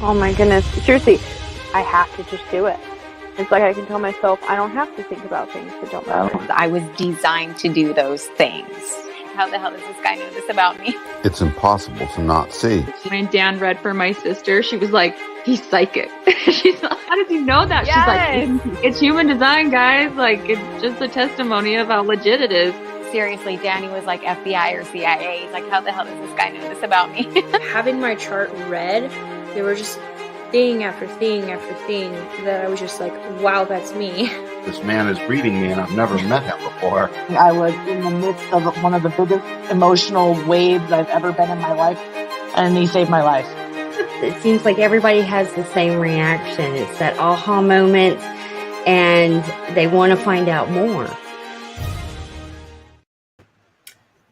Oh my goodness. Seriously, I have to just do it. It's like I can tell myself I don't have to think about things that don't matter. I was designed to do those things. How the hell does this guy know this about me? It's impossible to not see. When Dan read for my sister, she was like, he's psychic. She's like, how did you know that? Yes. She's like, it's human design, guys. Like, it's just a testimony of how legit it is. Seriously, Danny was like FBI or CIA. He's like, how the hell does this guy know this about me? Having my chart read, there were just thing after thing after thing that I was just like, wow, that's me. This man is reading me and I've never met him before. I was in the midst of one of the biggest emotional waves I've ever been in my life, and he saved my life. It seems like everybody has the same reaction. It's that aha moment, and they want to find out more.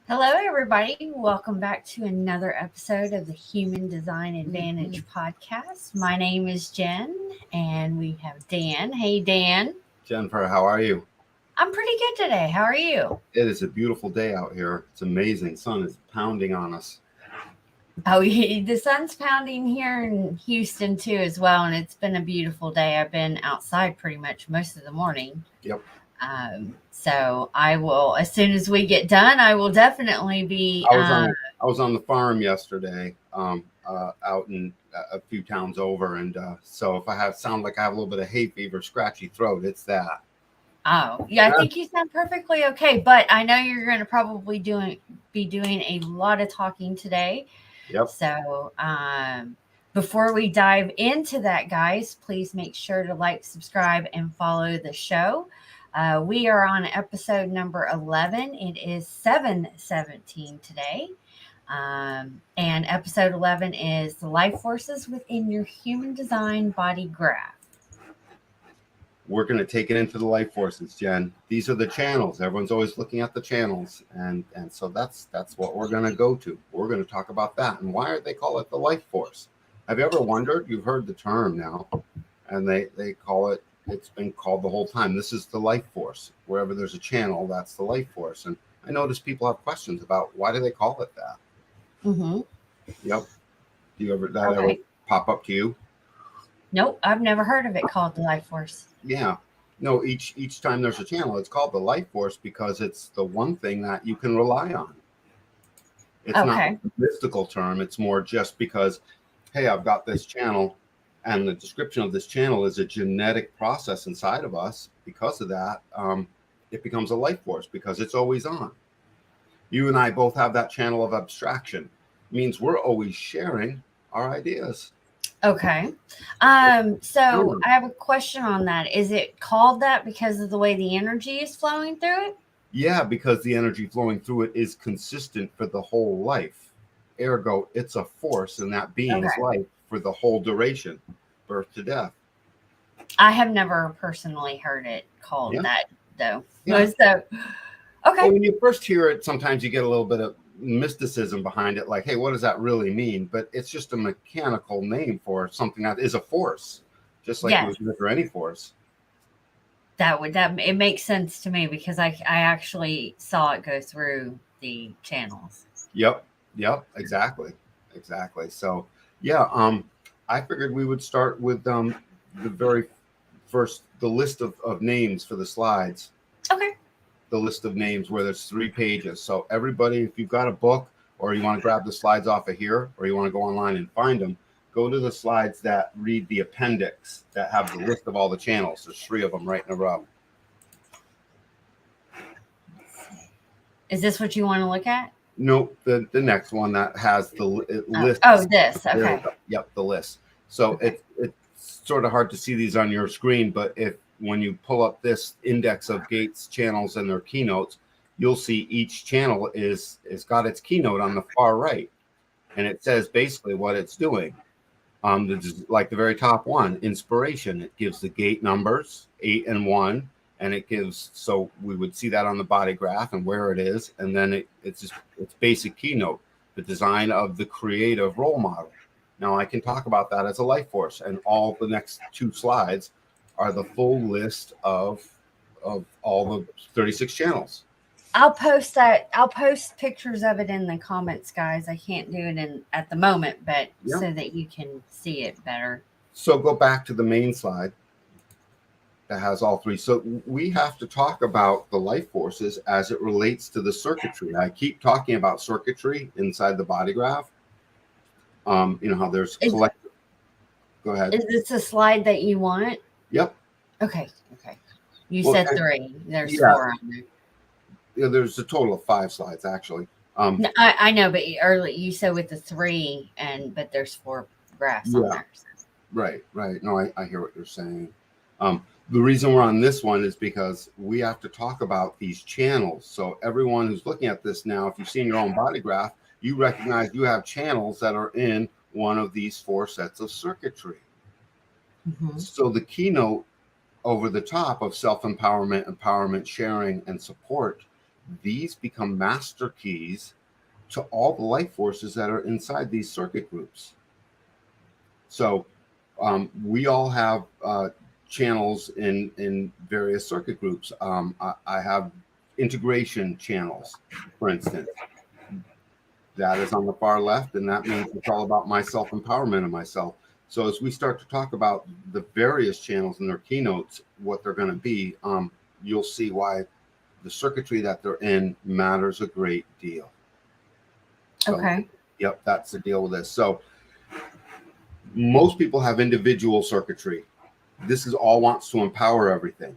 Hello, everybody. Welcome back to another episode of the Human Design Advantage podcast. My name is Jen, and we have Dan. Hey, Dan. Jennifer, how are you? I'm pretty good today. How are you? It is a beautiful day out here. It's amazing. Sun is pounding on us. Oh, the sun's pounding here in Houston, too, as well, and it's been a beautiful day. I've been outside pretty much most of the morning. Yep. So I will, as soon as we get done, I will definitely be. I was on the farm yesterday, out in a few towns over, and so if I sound like I have a little bit of hay fever, scratchy throat, it's that. Oh, yeah, I think you sound perfectly okay, but I know you're going to probably be doing a lot of talking today. Yep. So before we dive into that, guys, please make sure to like, subscribe, and follow the show. We are on episode number 11. It is 7/17 today. And episode 11 is the life forces within your human design body graph. We're going to take it into the life forces, Jen. These are the channels. Everyone's always looking at the channels. And so that's what we're going to go to. We're going to talk about that. And why they call it the life force? Have you ever wondered? You've heard the term now. And they call it, it's been called the whole time. This is the life force. Wherever there's a channel, that's the life force. And I notice people have questions about why do they call it that? Mm-hmm. Yep. Do you ever pop up to you? Nope, I've never heard of it called the life force. Yeah. No, each time there's a channel, it's called the life force because it's the one thing that you can rely on. It's not a mystical term. It's more just because, hey, I've got this channel. And the description of this channel is a genetic process inside of us. Because of that, it becomes a life force because it's always on. You and I both have that channel of abstraction. It means we're always sharing our ideas. Okay. So I have a question on that. Is it called that because of the way the energy is flowing through it? Yeah, because the energy flowing through it is consistent for the whole life. Ergo, it's a force in that being's life for the whole duration, birth to death. I have never personally heard it called that, though. Yeah. So, okay. Well, when you first hear it, sometimes you get a little bit of mysticism behind it, like, hey, what does that really mean? But it's just a mechanical name for something that is a force, just like you would measure any force. It makes sense to me because I actually saw it go through the channels. Yep, exactly. So yeah, I figured we would start with the very first, the list of names for the slides. Okay. The list of names where there's 3 pages. So everybody, if you've got a book or you want to grab the slides off of here or you want to go online and find them, go to the slides that read the appendix that have the list of all the channels. There's 3 of them right in a row. Is this what you want to look at? Nope, the next one that has the list. Oh, this. Okay. Yep, the list. So it's sort of hard to see these on your screen, but when you pull up this index of gates, channels, and their keynotes, you'll see each channel is got its keynote on the far right, and it says basically what it's doing. Like the very top one, inspiration. It gives the gate numbers 8 and 1. And it gives, so we would see that on the body graph and where it is. And then it's basic keynote, the design of the creative role model. Now I can talk about that as a life force, and all the next 2 slides are the full list of all the 36 channels. I'll post that. I'll post pictures of it in the comments, guys. I can't do it at the moment, but Yeah. so that you can see it better. So go back to the main slide that has all three. So we have to talk about the life forces as it relates to the circuitry. I keep talking about circuitry inside the body graph. You know how there's collective. Go ahead. Is this a slide that you want? Yep. Okay. You said 3. There's 4 on there. Yeah, there's a total of 5 slides actually. No, I know, but early you said with the 3, but there's 4 graphs on there. So. Right. No, I hear what you're saying. The reason we're on this one is because we have to talk about these channels. So everyone who's looking at this now, if you've seen your own body graph, you recognize you have channels that are in one of these 4 sets of circuitry. Mm-hmm. So the keynote over the top of self-empowerment, empowerment, sharing, and support, these become master keys to all the life forces that are inside these circuit groups. So we all have channels in various circuit groups. I have integration channels, for instance. That is on the far left, and that means it's all about my self-empowerment of myself. So as we start to talk about the various channels and their keynotes, what they're going to be, you'll see why the circuitry that they're in matters a great deal. So, okay. Yep, that's the deal with this. So most people have individual circuitry. This is all wants to empower everything.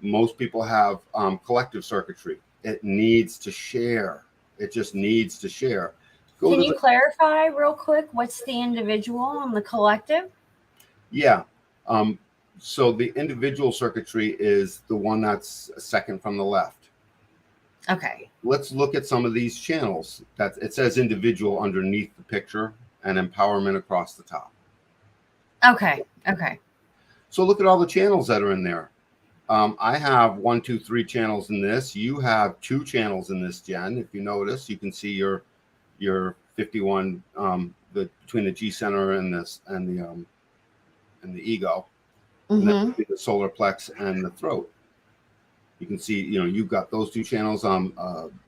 Most people have collective circuitry. It needs to share. It just needs to share. Can you clarify real quick what's the individual and the collective? Yeah. So the individual circuitry is the one that's second from the left. Okay. Let's look at some of these channels. That it says individual underneath the picture and empowerment across the top. Okay. So look at all the channels that are in there. I have 1, 2, 3 channels in this. You have 2 channels in this, Jen. If you notice, you can see your 51 between the G center and this and the ego, mm-hmm. and then the solar plex and the throat. You can see, you've got those 2 channels.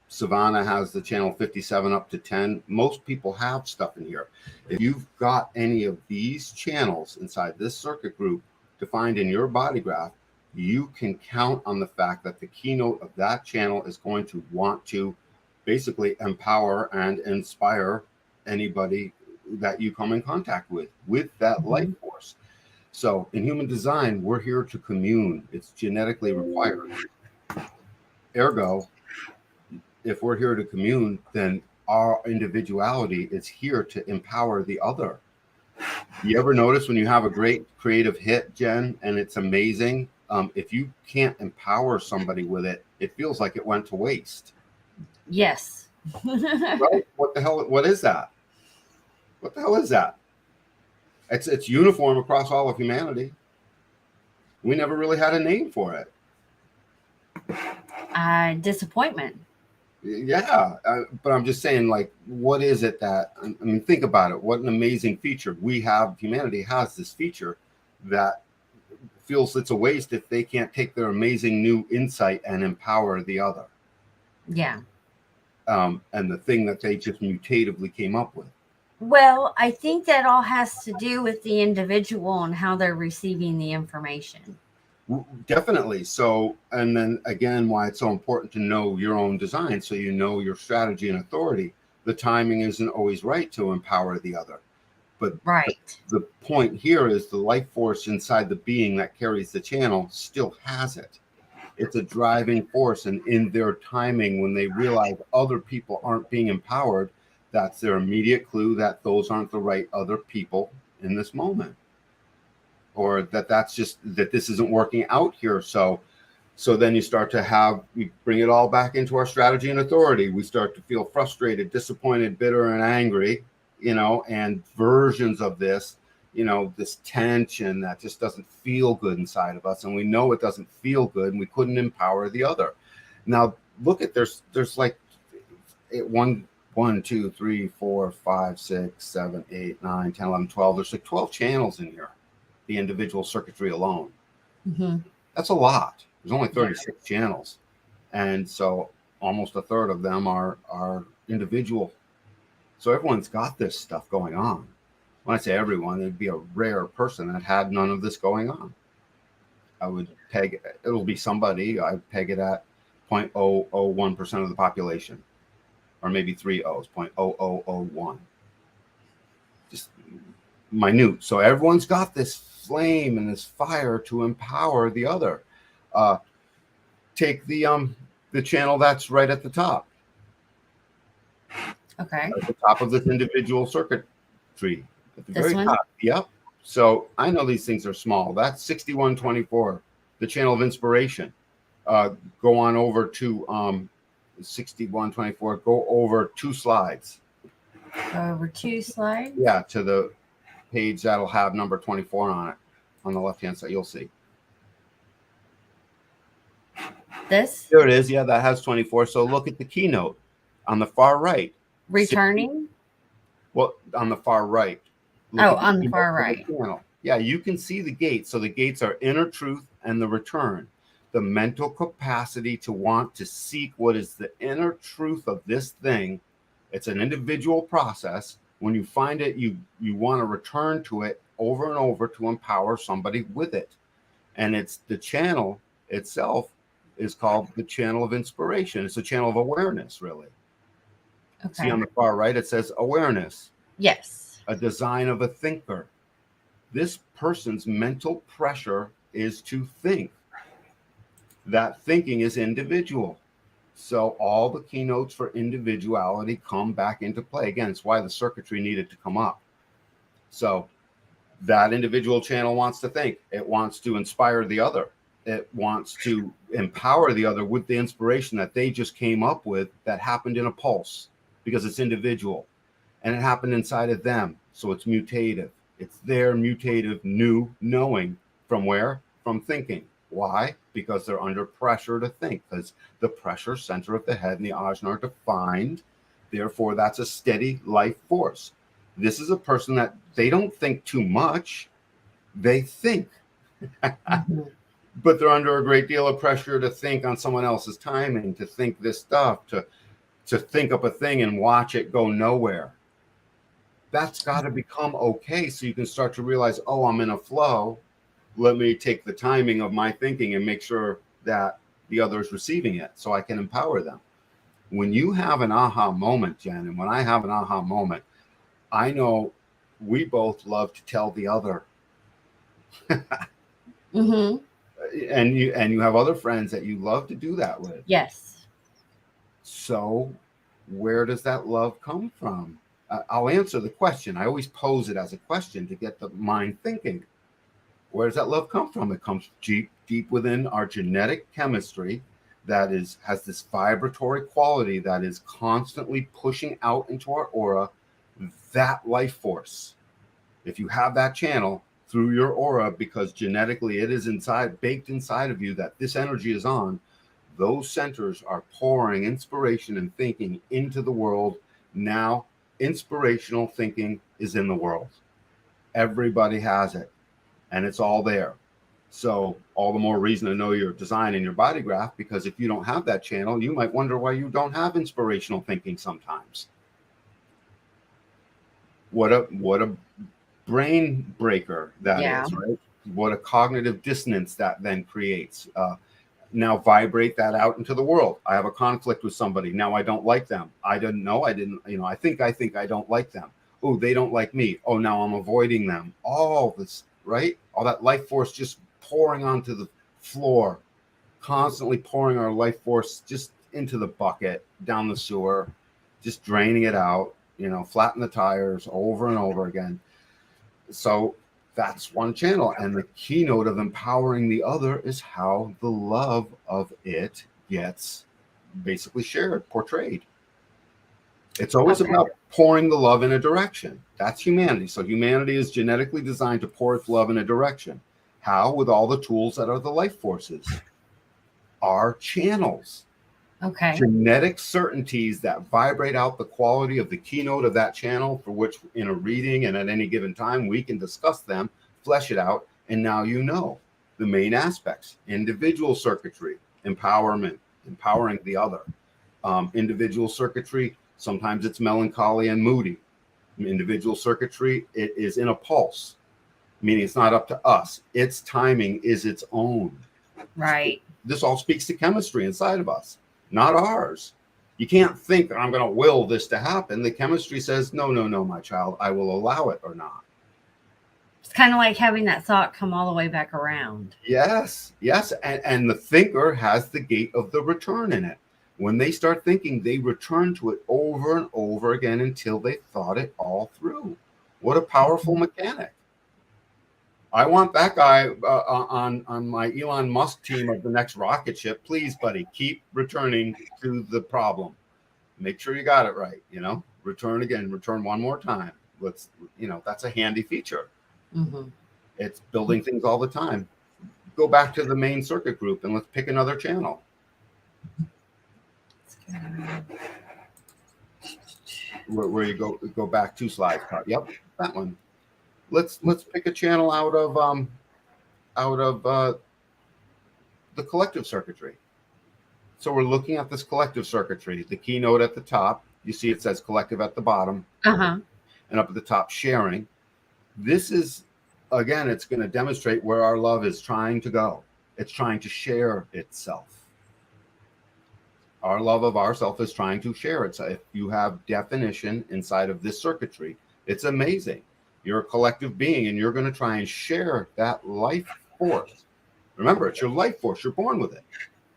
Savannah has the channel 57 up to 10. Most people have stuff in here. If you've got any of these channels inside this circuit group defined in your body graph, you can count on the fact that the keynote of that channel is going to want to basically empower and inspire anybody that you come in contact with that mm-hmm. life force. So in human design, we're here to commune. It's genetically required. Ergo, if we're here to commune, then our individuality is here to empower the other. You ever notice when you have a great creative hit, Jen, and it's amazing, if you can't empower somebody with it, it feels like it went to waste. Yes. Right? What the hell? What is that? What the hell is that? It's uniform across all of humanity. We never really had a name for it. Disappointment. Yeah, but I'm just saying, like, what is it that, I mean, think about it. What an amazing feature. Humanity has this feature that feels it's a waste if they can't take their amazing new insight and empower the other. Yeah. And the thing that they just mutatively came up with. Well, I think that all has to do with the individual and how they're receiving the information. Definitely. So, and then again, why it's so important to know your own design, so you know your strategy and authority. The timing isn't always right to empower the other. But right. The point here is the life force inside the being that carries the channel still has it. It's a driving force, and in their timing, when they realize other people aren't being empowered, that's their immediate clue that those aren't the right other people in this moment. Or that's just that this isn't working out here. So then you start to we bring it all back into our strategy and authority. We start to feel frustrated, disappointed, bitter, and angry, and versions of this, this tension that just doesn't feel good inside of us. And we know it doesn't feel good, and we couldn't empower the other. Now look at, there's like 1, 2, 3, 4, 5, 6, 7, 8, 9, 10, 11, 12. There's like 12 channels in here. The individual circuitry alone. Mm-hmm. That's a lot. There's only 36 channels. And so almost a third of them are individual. So everyone's got this stuff going on. When I say everyone, it'd be a rare person that had none of this going on. I would peg, it'll be somebody, I'd peg it at 0.001% of the population, or maybe 3 O's, 0.0001. Just minute. So everyone's got this flame and this fire to empower the other. Take the channel that's right at the top. Okay. At the top of this individual circuitry. At the This very one? top. Yep. So I know these things are small. That's 6124, the channel of inspiration. Go on over to 6124. Go over 2 slides. Go over 2 slides. Yeah, to the page that'll have number 24 on it. On the left-hand side, you'll see. This? There it is. Yeah, that has 24. So look at the keynote on the far right. Returning? Well, on the far right. Oh, on the far right. Yeah, you can see the gates. So the gates are inner truth and the return. The mental capacity to want to seek what is the inner truth of this thing. It's an individual process. When you find it, you want to return to it over and over to empower somebody with it. And it's the channel itself is called the channel of inspiration. It's a channel of awareness, really. Okay. See on the far right, it says awareness. Yes. A design of a thinker. This person's mental pressure is to think. That thinking is individual. So all the keynotes for individuality come back into play. Again, it's why the circuitry needed to come up. So that individual channel wants to think. It wants to inspire the other. It wants to empower the other with the inspiration that they just came up with that happened in a pulse, because it's individual and it happened inside of them. So it's mutative. It's their mutative new knowing from where? From thinking. Why? Because they're under pressure to think, because the pressure center of the head and the ajna are defined. Therefore, that's a steady life force. This is a person that they don't think too much. They think. Mm-hmm. But they're under a great deal of pressure to think on someone else's timing, to think this stuff, to think up a thing and watch it go nowhere. That's got to become okay, so you can start to realize, oh, I'm in a flow. Let me take the timing of my thinking and make sure that the other is receiving it so I can empower them. When you have an aha moment, Jen, and when I have an aha moment, I know we both love to tell the other. Mm-hmm. And you have other friends that you love to do that with. Yes. So where does that love come from? I'll answer the question. I always pose it as a question to get the mind thinking. Where does that love come from? It comes deep within our genetic chemistry that has this vibratory quality that is constantly pushing out into our aura that life force. If you have that channel through your aura, because genetically it is baked inside of you that this energy is on, those centers are pouring inspiration and thinking into the world. Now, inspirational thinking is in the world. Everybody has it, and it's all there. So all the more reason to know your design and your body graph, because if you don't have that channel, you might wonder why you don't have inspirational thinking sometimes. What a brain breaker that is, right? What a cognitive dissonance that then creates. Now vibrate that out into the world. I have a conflict with somebody. Now I don't like them. I didn't know. I think I don't like them. Oh, they don't like me. Oh, now I'm avoiding them. All this, right? All that life force just pouring onto the floor, constantly pouring our life force just into the bucket, down the sewer, just draining it out, flatten the tires over and over again. So that's one channel. And the keynote of empowering the other is how the love of it gets basically shared, portrayed. It's always about pouring the love in a direction. That's humanity. So humanity is genetically designed to pour its love in a direction. How? With all the tools that are the life forces. Our channels. Okay. Genetic certainties that vibrate out the quality of the keynote of that channel, for which in a reading and at any given time we can discuss them, flesh it out, and now you know the main aspects: individual circuitry, empowerment, empowering the other. Individual circuitry, sometimes it's melancholy and moody. Individual circuitry, it is in a pulse, meaning it's not up to us. Its timing is its own. Right. This all speaks to chemistry inside of us, not ours. You can't think I'm going to will this to happen. The chemistry says, no, my child, I will allow it or not. It's kind of like having that thought come all the way back around. Yes. And the thinker has the gate of the return in it. When they start thinking, they return to it over and over again until they thought it all through. What a powerful mechanic. I want that guy on my Elon Musk team of the next rocket ship. Please, buddy, keep returning to the problem. Make sure you got it right, return again, return one more time. That's a handy feature. Mm-hmm. It's building things all the time. Go back to the main circuit group and let's pick another channel. Where you go back 2 slides. Yep, that one. Let's pick a channel out of the collective circuitry. So we're looking at this collective circuitry. The keynote at the top, you see it says collective at the bottom, and up at the top sharing. This is, again, it's going to demonstrate where our love is trying to go. It's trying to share itself. Our love of ourself is trying to share itself. If you have definition inside of this circuitry, it's amazing. You're a collective being, and you're going to try and share that life force. Remember, it's your life force. You're born with it.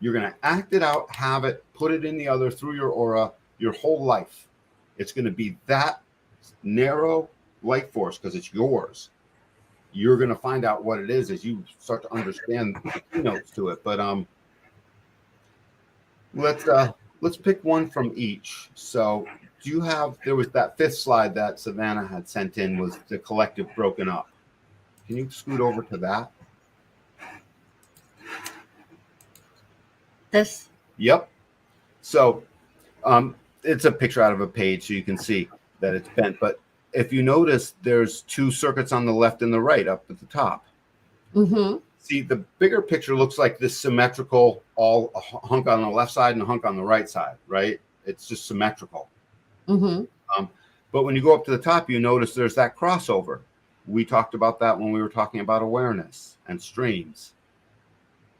You're going to act it out, have it, put it in the other through your aura, your whole life. It's going to be that narrow life force because it's yours. You're going to find out what it is as you start to understand the keynotes to it. But let's pick one from each. So there was that 5th slide that Savannah had sent in, was the collective broken up. Can you scoot over to that? This? Yep. So it's a picture out of a page so you can see that it's bent. But if you notice, there's 2 circuits on the left and the right up at the top. Mm-hmm. See, the bigger picture looks like this symmetrical, all a hunk on the left side and a hunk on the right side, right? It's just symmetrical. Mm-hmm. But when you go up to the top, you notice there's that crossover. We talked about that when we were talking about awareness and streams.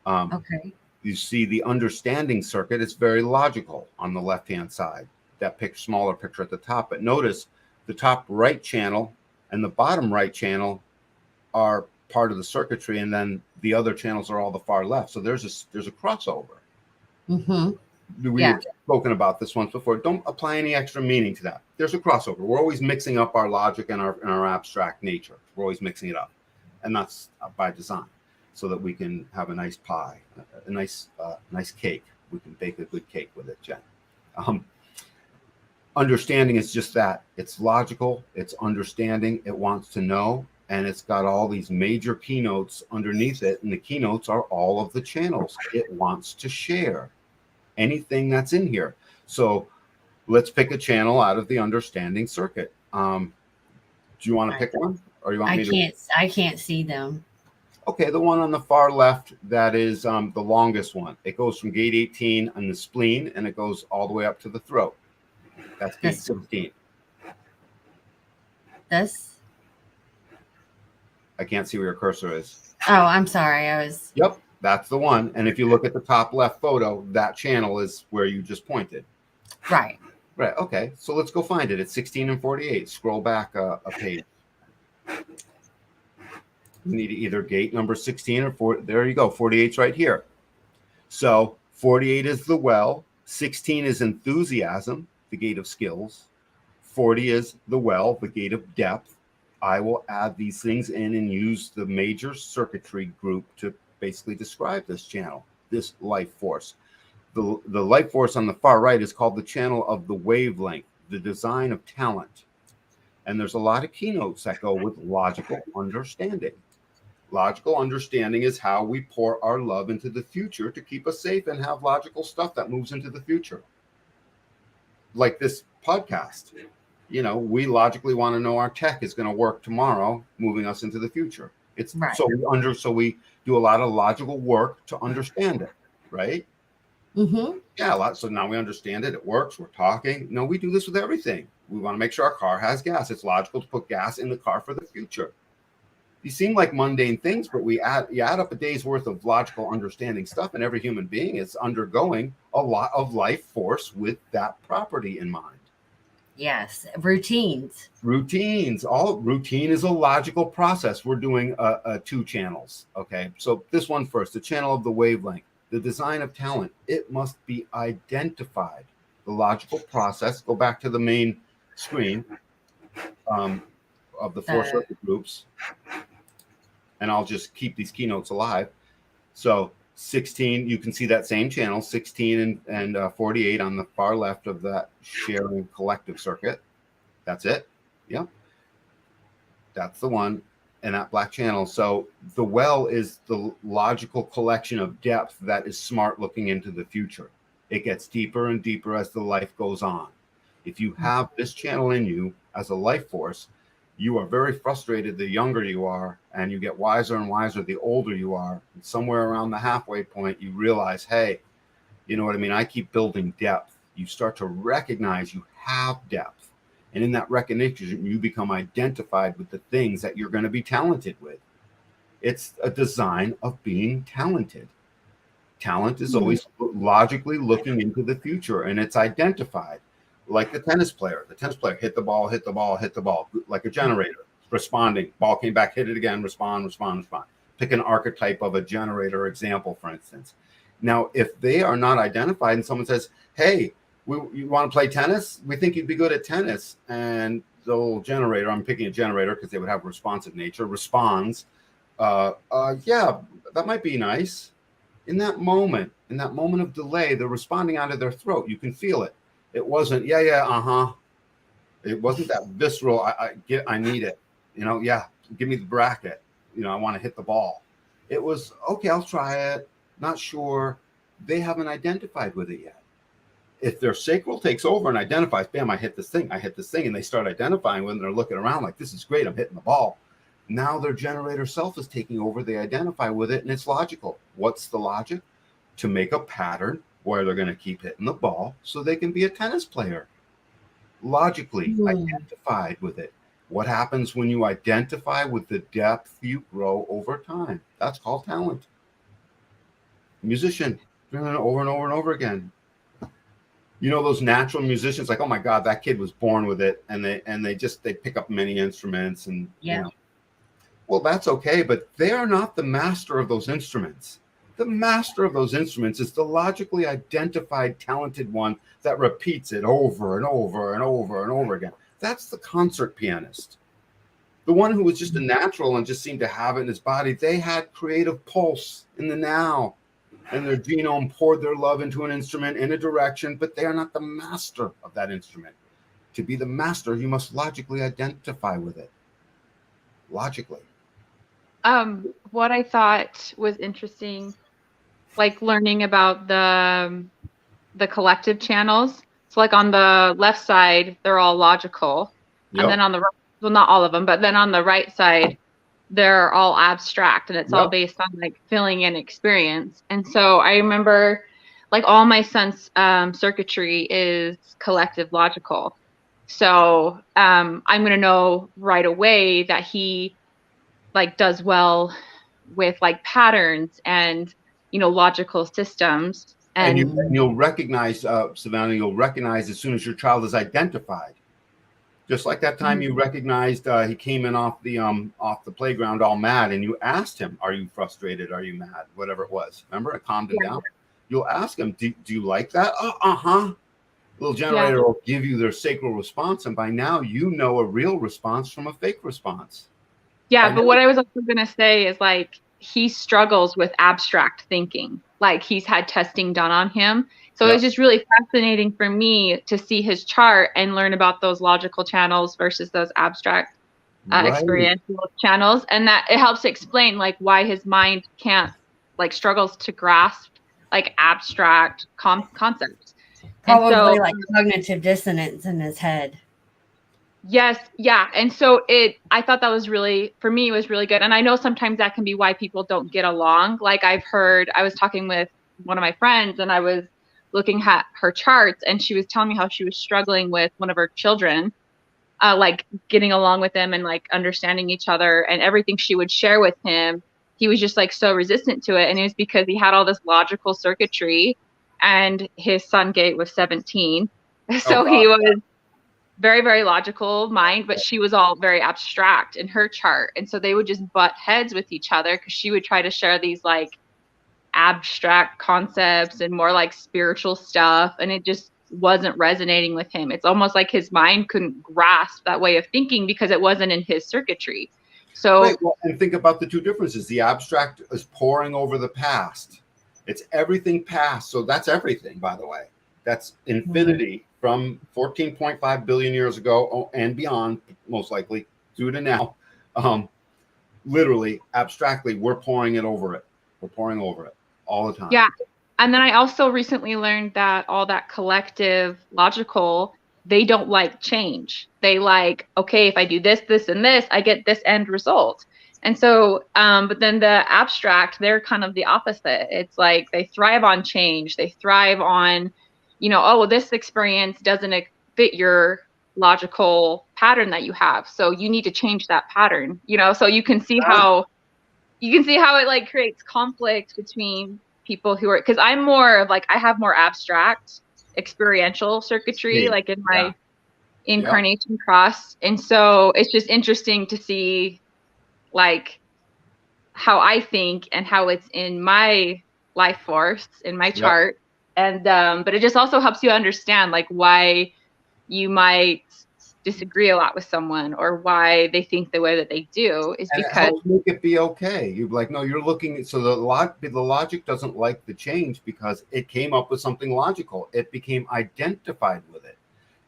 Okay. You see the understanding circuit. It's very logical on the left-hand side. That smaller picture at the top. But notice the top right channel and the bottom right channel are part of the circuitry, and then the other channels are all the far left. So there's a crossover. Mm-hmm. We've spoken about this once before. Don't apply any extra meaning to that. There's a crossover. We're always mixing up our logic and our abstract nature. We're always mixing it up, and that's by design, so that we can have a nice pie, a nice cake. We can bake a good cake with it, Jen. Understanding is just that. It's logical. It's understanding. It wants to know. And it's got all these major keynotes underneath it. And the keynotes are all of the channels. It wants to share anything that's in here. So let's pick a channel out of the understanding circuit. Do you want to pick one? Or you want me to? I can't see them. Okay, the one on the far left, that is the longest one. It goes from gate 18 on the spleen, and it goes all the way up to the throat. That's gate 16. This? I can't see where your cursor is. Oh, I'm sorry. Yep, that's the one. And if you look at the top left photo, that channel is where you just pointed. Right. Right, okay. So let's go find it. It's 16 and 48. Scroll back a page. You need either gate number 16 or 4. There you go. 48's right here. So 48 is the well. 16 is enthusiasm, the gate of skills. 40 is the well, the gate of depth. I will add these things in and use the major circuitry group to basically describe this channel, this life force. The life force on the far right is called the channel of the wavelength, the design of talent. And there's a lot of keynotes that go with logical understanding. Logical understanding is how we pour our love into the future to keep us safe and have logical stuff that moves into the future. Like this podcast. You know, we logically want to know our tech is going to work tomorrow, moving us into the future. It's right. So we do a lot of logical work to understand it, right? Mm-hmm. Yeah, a lot. So now we understand it. It works. We're talking. No, we do this with everything. We want to make sure our car has gas. It's logical to put gas in the car for the future. These seem like mundane things, but you add up a day's worth of logical understanding stuff, and every human being is undergoing a lot of life force with that property in mind. Yes, routines. All routine is a logical process. We're doing 2 channels. Okay, so this one first, the channel of the wavelength, the design of talent. It must be identified. The logical process. Go back to the main screen of the 4 circuit groups, and I'll just keep these keynotes alive. So 16, you can see that same channel, 16 and 48 on the far left of that sharing collective circuit. That's it. Yep. That's the one in that black channel. So the well is the logical collection of depth that is smart looking into the future. It gets deeper and deeper as the life goes on. If you have this channel in you as a life force, you are very frustrated the younger you are, and you get wiser and wiser the older you are. And somewhere around the halfway point, you realize, hey, you know what I mean? I keep building depth. You start to recognize you have depth. And in that recognition, you become identified with the things that you're going to be talented with. It's a design of being talented. Talent is always logically looking into the future, and it's identified. Like the tennis player. The tennis player hit the ball, hit the ball, hit the ball, like a generator, responding. Ball came back, hit it again, respond. Pick an archetype of a generator example, for instance. Now, if they are not identified and someone says, hey, you want to play tennis? We think you'd be good at tennis. And the little generator, I'm picking a generator because they would have responsive nature, responds, yeah, that might be nice. In that moment of delay, they're responding out of their throat. You can feel it. It wasn't, It wasn't that visceral, I need it. Yeah, give me the bracket. I want to hit the ball. It was, okay, I'll try it. Not sure. They haven't identified with it yet. If their sacral takes over and identifies, bam, I hit this thing, and they start identifying when they're looking around like, this is great, I'm hitting the ball. Now their generator self is taking over. They identify with it, and it's logical. What's the logic? To make a pattern where they're going to keep hitting the ball so they can be a tennis player. Logically identified with it. What happens when you identify with the depth you grow over time? That's called talent. Musician, over and over and over again. Those natural musicians, like, oh my God, that kid was born with it, and they pick up many instruments, and well, that's okay, but they are not the master of those instruments. The master of those instruments is the logically identified talented one that repeats it over and over and over and over again. That's the concert pianist. The one who was just a natural and just seemed to have it in his body, they had creative pulse in the now, and their genome poured their love into an instrument in a direction, but they are not the master of that instrument. To be the master, you must logically identify with it. Logically. What I thought was interesting, like learning about the collective channels. So like on the left side, they're all logical. Yep. And then on the right, well, not all of them, but then on the right side, they're all abstract, and it's all based on like feeling and experience. And so I remember like all my son's circuitry is collective logical. So I'm going to know right away that he like does well with like patterns and, logical systems. And you'll recognize, Savannah, you'll recognize as soon as your child is identified. Just like that time you recognized he came in off the playground all mad, and you asked him, are you frustrated? Are you mad? Whatever it was. Remember, it calmed him down. You'll ask him, do you like that? Little generator will give you their sacral response, and by now you know a real response from a fake response. Yeah, but what I was also going to say is like he struggles with abstract thinking. Like he's had testing done on him. So it was just really fascinating for me to see his chart and learn about those logical channels versus those abstract experiential channels. And that it helps explain like why his mind can't like struggles to grasp like abstract concepts. Probably like cognitive dissonance in his head. Yes. Yeah. And so I thought that was really, for me, it was really good. And I know sometimes that can be why people don't get along. Like I was talking with one of my friends, and I was looking at her charts, and she was telling me how she was struggling with one of her children, like getting along with them and like understanding each other, and everything she would share with him, he was just like so resistant to it. And it was because he had all this logical circuitry, and his son gate was 17. So he was very, very logical mind, but she was all very abstract in her chart. And so they would just butt heads with each other because she would try to share these like abstract concepts and more like spiritual stuff, and it just wasn't resonating with him. It's almost like his mind couldn't grasp that way of thinking because it wasn't in his circuitry. So right, well, and think about the two differences. The abstract is pouring over the past. It's everything past. So that's everything, by the way. That's infinity from 14.5 billion years ago and beyond, most likely through to now. Literally, abstractly, we're pouring it over it. We're pouring over it all the time. Yeah. And then I also recently learned that all that collective logical, they don't like change. They like, okay, if I do this, this, and this, I get this end result. And so, but then the abstract, they're kind of the opposite. It's like they thrive on change. They thrive on, you know, oh, well, this experience doesn't fit your logical pattern that you have. So you need to change that pattern, you know, so you can see how it like creates conflict between people who are, because I'm more of like, I have more abstract experiential circuitry, like in my incarnation cross. And so it's just interesting to see like how I think and how it's in my life force, in my chart. And, but it just also helps you understand like why you might disagree a lot with someone or why they think the way that they do is and because it helps make it be okay. You're like, no, you're looking. So the logic doesn't like the change because it came up with something logical. It became identified with it.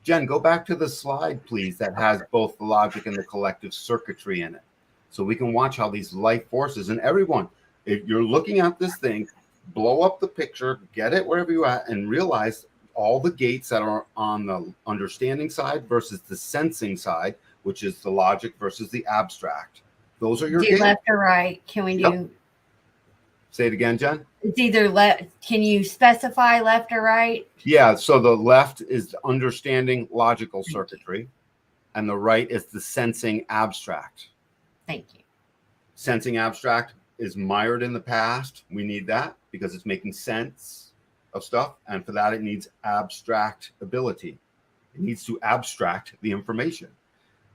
Jen, go back to the slide, please, that has both the logic and the collective circuitry in it. So we can watch how these life forces and everyone, if you're looking at this thing, blow up the picture, get it wherever you're at, and realize all the gates that are on the understanding side versus the sensing side, which is the logic versus the abstract. Those are your gates. Left or right? Can we do? Say it again, Jen. It's either left. Can you specify left or right? Yeah. So the left is the understanding logical circuitry, and the right is the sensing abstract. Thank you. Sensing abstract is mired in the past. We need that because it's making sense of stuff. And for that, it needs abstract ability. It needs to abstract the information.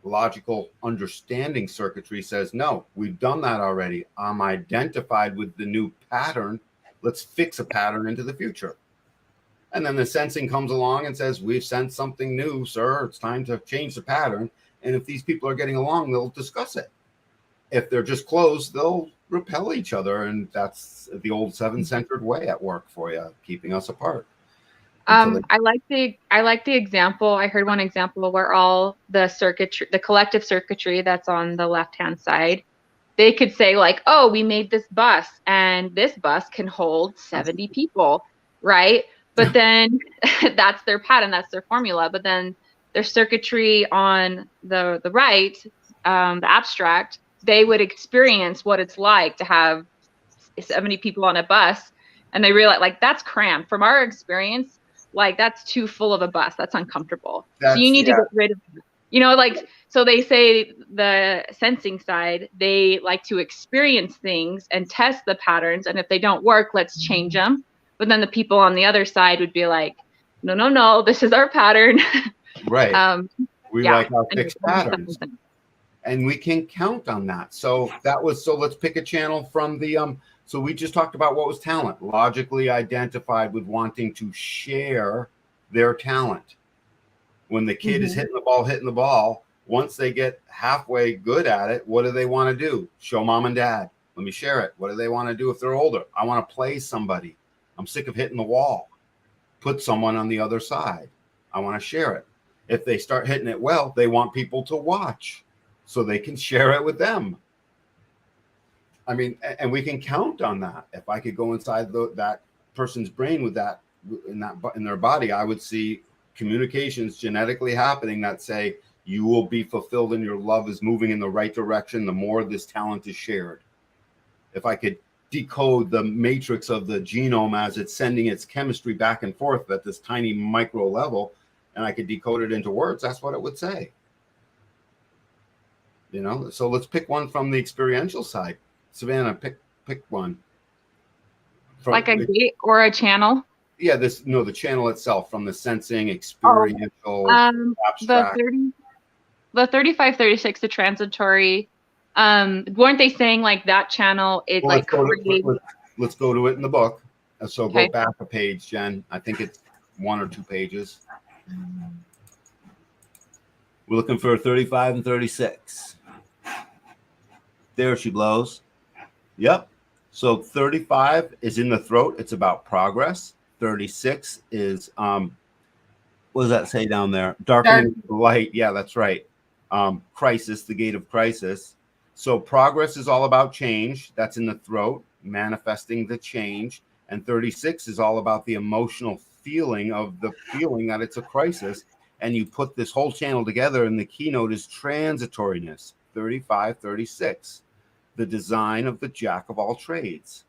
Logical understanding circuitry says, no, we've done that already. I'm identified with the new pattern. Let's fix a pattern into the future. And then the sensing comes along and says, we've sensed something new, sir. It's time to change the pattern. And if these people are getting along, they'll discuss it. If they're just closed, they'll repel each other. And that's the old seven-centered way at work for you, keeping us apart. I like the example. I heard one example where all the circuitry, the collective circuitry that's on the left-hand side, they could say like, oh, we made this bus and this bus can hold 70 people, right? But then that's their pattern, that's their formula. But then their circuitry on the right, the abstract, they would experience what it's like to have 70 people on a bus. And they realize like, that's cramped. From our experience, like that's too full of a bus. That's uncomfortable. So you need to get rid of it. You know, like, so they say the sensing side, they like to experience things and test the patterns. And if they don't work, let's change them. But then the people on the other side would be like, no, this is our pattern. Right. We like our fixed patterns. And we can count on that. So let's pick a channel from the, so we just talked about what was talent, logically identified with wanting to share their talent. When the kid is hitting the ball, once they get halfway good at it, what do they want to do? Show mom and dad. Let me share it. What do they want to do if they're older? I want to play somebody. I'm sick of hitting the wall. Put someone on the other side. I want to share it. If they start hitting it well, they want people to watch so they can share it with them. I mean, and we can count on that. If I could go inside that person's brain with that in their body, I would see communications genetically happening that say you will be fulfilled and your love is moving in the right direction the more this talent is shared. If I could decode the matrix of the genome as it's sending its chemistry back and forth at this tiny micro level, and I could decode it into words, that's what it would say. You know, so let's pick one from the experiential side. Savannah, pick one. Like a gate or a channel? Yeah, the channel itself, from the sensing, experiential, abstract. The 3536, the transitory. Weren't they saying like that channel? Let's go to it in the book. So okay. Go back a page, Jen. I think it's 1 or 2 pages. We're looking for 35 and 36. There she blows. Yep. So 35 is in the throat. It's about progress. 36 is what does that say down there? Darkening the light. Yeah, that's right. Crisis, the gate of crisis. So progress is all about change. That's in the throat, manifesting the change. And 36 is all about the emotional feeling of the feeling that it's a crisis. And you put this whole channel together, and the keynote is transitoriness. 35, 36. The design of the jack of all trades.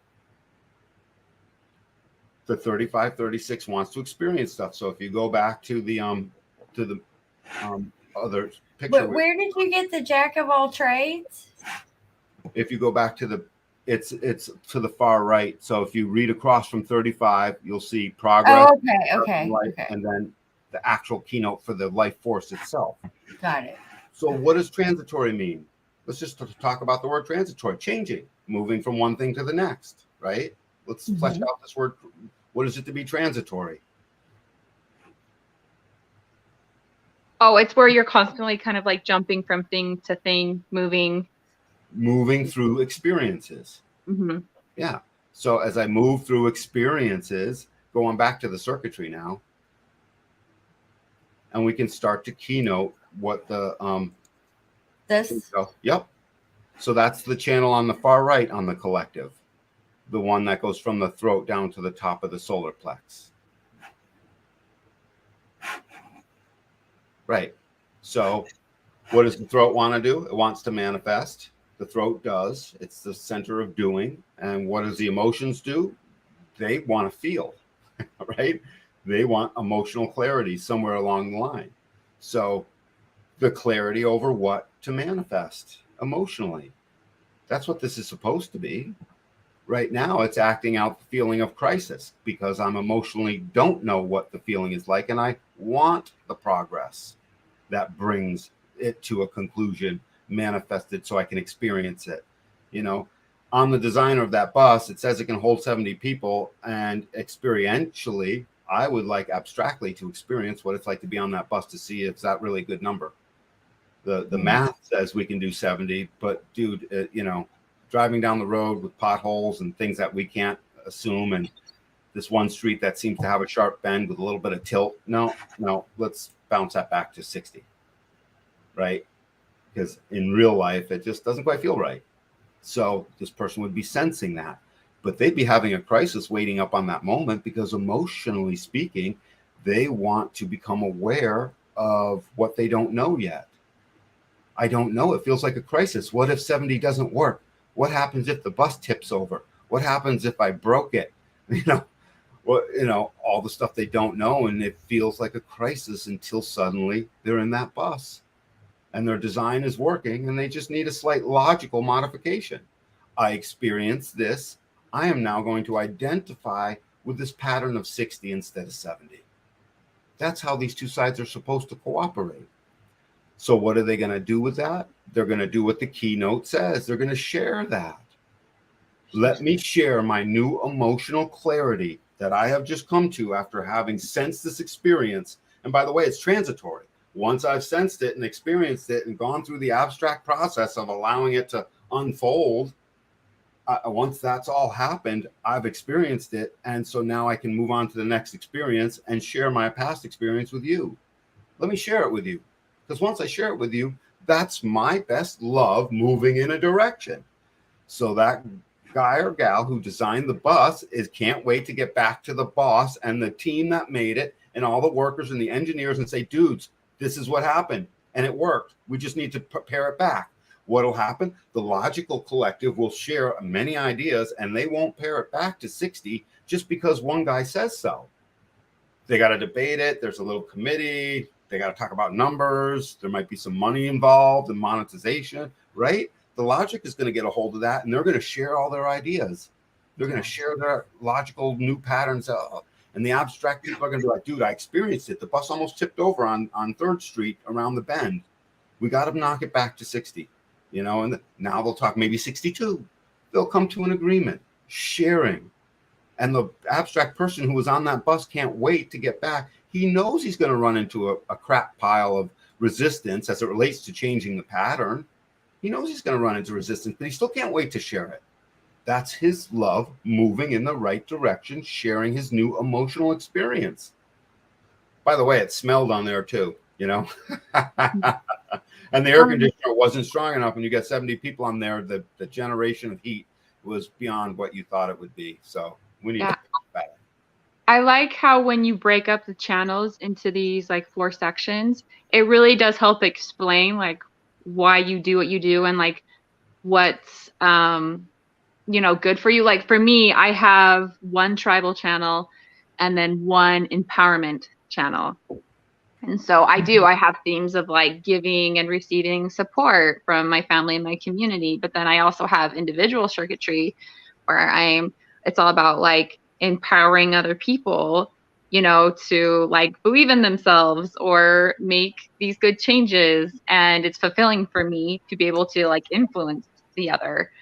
The 35, 36 wants to experience stuff. So if you go back to the other picture. But where did you get the jack of all trades? If you go back to it's to the far right. So if you read across from 35, you'll see progress. Oh, okay. And then the actual keynote for the life force itself. Got it. So what does transitory mean? Let's just talk about the word transitory. Changing, moving from one thing to the next, right? Let's flesh out this word. What is it to be transitory? Oh, it's where you're constantly kind of like jumping from thing to thing, moving through experiences. Mm-hmm. Yeah. So as I move through experiences, going back to the circuitry now, and we can start to keynote what the this. Yep. So that's the channel on the far right on the collective, the one that goes from the throat down to the top of the solar plex. Right. So what does the throat want to do? It wants to manifest. The throat does. It's the center of doing. And what does the emotions do? They want to feel, right? They want emotional clarity somewhere along the line. So the clarity over what to manifest emotionally. That's what this is supposed to be. Right now, it's acting out the feeling of crisis because I'm emotionally don't know what the feeling is like, and I want the progress that brings it to a conclusion manifested so I can experience it. You know, on the designer of that bus, it says it can hold 70 people, and experientially, I would like abstractly to experience what it's like to be on that bus to see if that really a good number. The math says we can do 70, but dude, you know, driving down the road with potholes and things that we can't assume, and this one street that seems to have a sharp bend with a little bit of tilt. No, let's bounce that back to 60, right? Because in real life, it just doesn't quite feel right. So this person would be sensing that, but they'd be having a crisis waiting up on that moment because emotionally speaking, they want to become aware of what they don't know yet. I don't know. It feels like a crisis. What if 70 doesn't work? What happens if the bus tips over? What happens if I broke it? All the stuff they don't know, and it feels like a crisis until suddenly they're in that bus and their design is working and they just need a slight logical modification. I experienced this. I am now going to identify with this pattern of 60 instead of 70. That's how these two sides are supposed to cooperate. So what are they going to do with that? They're going to do what the keynote says. They're going to share that. Let me share my new emotional clarity that I have just come to after having sensed this experience. And by the way, it's transitory. Once I've sensed it and experienced it and gone through the abstract process of allowing it to unfold, once that's all happened, I've experienced it. And so now I can move on to the next experience and share my past experience with you. Let me share it with you. Because once I share it with you, that's my best love moving in a direction. So that guy or gal who designed the bus can't wait to get back to the boss and the team that made it and all the workers and the engineers and say, dudes, this is what happened and it worked. We just need to prepare it back. What'll happen? The logical collective will share many ideas, and they won't pair it back to 60 just because one guy says so. They got to debate it. There's a little committee. They got to talk about numbers. There might be some money involved and monetization, right? The logic is going to get a hold of that, and they're going to share all their ideas. They're going to share their logical new patterns. And the abstract people are going to be like, dude, I experienced it. The bus almost tipped over on 3rd Street around the bend. We got to knock it back to 60, you know, and now they'll talk maybe 62. They'll come to an agreement, sharing. And the abstract person who was on that bus can't wait to get back. He knows he's going to run into a crap pile of resistance as it relates to changing the pattern. He knows he's going to run into resistance, but he still can't wait to share it. That's his love moving in the right direction, sharing his new emotional experience. By the way, it smelled on there too, you know. And the air conditioner wasn't strong enough. When you got 70 people on there, the generation of heat was beyond what you thought it would be. So we need to fix that. I like how when you break up the channels into these like 4 sections, it really does help explain like why you do what you do and like what's you know, good for you. Like for me, I have 1 tribal channel and then 1 empowerment channel. And so I have themes of like giving and receiving support from my family and my community. But then I also have individual circuitry where it's all about like empowering other people, you know, to like believe in themselves or make these good changes. And it's fulfilling for me to be able to like influence the other.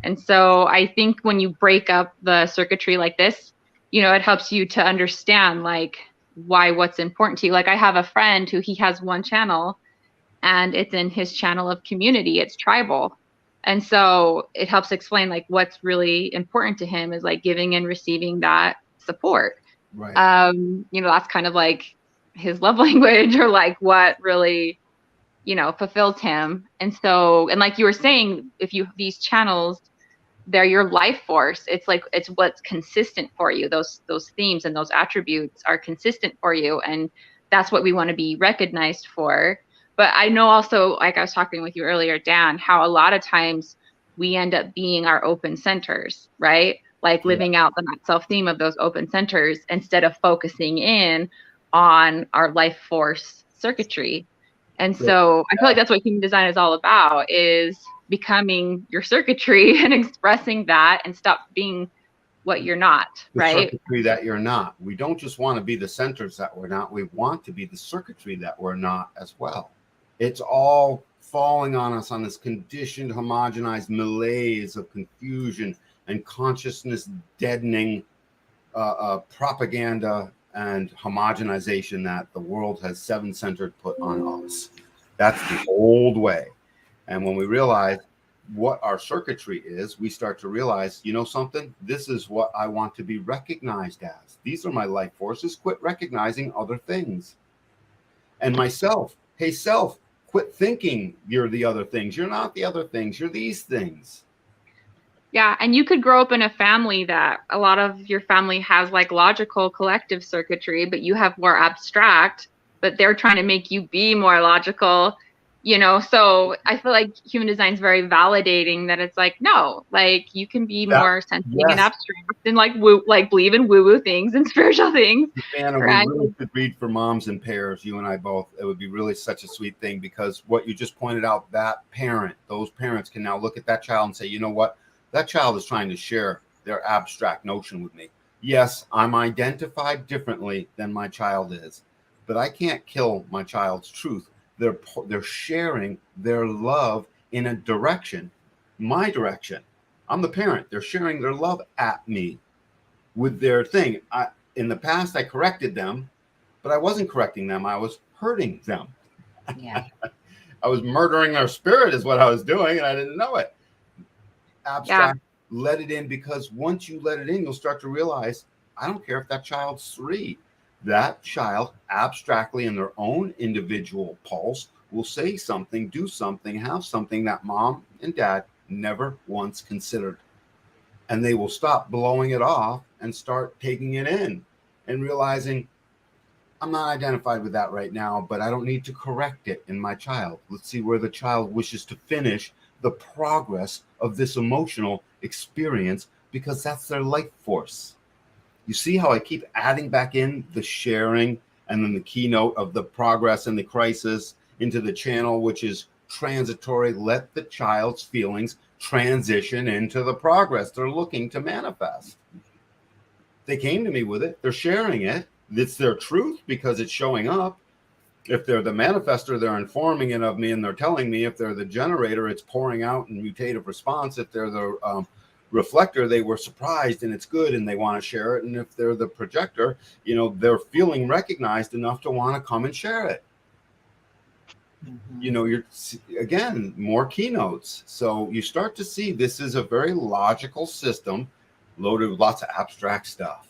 And so I think when you break up the circuitry like this, you know, it helps you to understand like what's important to you. Like I have a friend who he has 1 channel and it's in his channel of community, it's tribal. And so it helps explain like what's really important to him is like giving and receiving that support. Right. You know, that's kind of like his love language or like what really, you know, fulfills him. And so, and like you were saying, these channels, they're your life force. It's like, it's what's consistent for you. Those themes and those attributes are consistent for you. And that's what we want to be recognized for. But I know also, like I was talking with you earlier, Dan, how a lot of times we end up being our open centers, right? Like living out the not self theme of those open centers instead of focusing in on our life force circuitry. And so I feel like that's what human design is all about, is becoming your circuitry and expressing that and stop being what you're not, right? The circuitry that you're not. We don't just want to be the centers that we're not. We want to be the circuitry that we're not as well. It's all falling on us on this conditioned, homogenized malaise of confusion and consciousness deadening propaganda and homogenization that the world has 7-centered put on us. That's the old way. And when we realize what our circuitry is, we start to realize, you know something? This is what I want to be recognized as. These are my life forces. Quit recognizing other things. And myself, hey, self, quit thinking you're the other things. You're not the other things. You're these things. Yeah, and you could grow up in a family that a lot of your family has like logical collective circuitry, but you have more abstract, but they're trying to make you be more logical, you know? So I feel like human design is very validating that it's like, no, like you can be more sensing and abstract and like believe in woo-woo things and spiritual things. Man, we really could read for moms in pairs, you and I both. It would be really such a sweet thing, because what you just pointed out, those parents can now look at that child and say, you know what? That child is trying to share their abstract notion with me. Yes, I'm identified differently than my child is, but I can't kill my child's truth. They're sharing their love in a direction, my direction. I'm the parent. They're sharing their love at me with their thing. In the past, I corrected them, but I wasn't correcting them. I was hurting them. Yeah. I was murdering their spirit is what I was doing, and I didn't know it. Abstract, let it in, because once you let it in, you'll start to realize, I don't care if that child's 3. That child abstractly in their own individual pulse will say something, do something, have something that mom and dad never once considered. And they will stop blowing it off and start taking it in and realizing, I'm not identified with that right now, but I don't need to correct it in my child. Let's see where the child wishes to finish the progress of this emotional experience, because that's their life force. You see how I keep adding back in the sharing and then the keynote of the progress and the crisis into the channel, which is transitory. Let the child's feelings transition into the progress they're looking to manifest. They came to me with it. They're sharing it. It's their truth because it's showing up. If they're the manifester, they're informing it of me and they're telling me. If they're the generator, it's pouring out in mutative response. If they're the reflector, they were surprised and it's good and they want to share it. And if they're the projector, you know, they're feeling recognized enough to want to come and share it. You know, you're again more keynotes. So you start to see this is a very logical system loaded with lots of abstract stuff.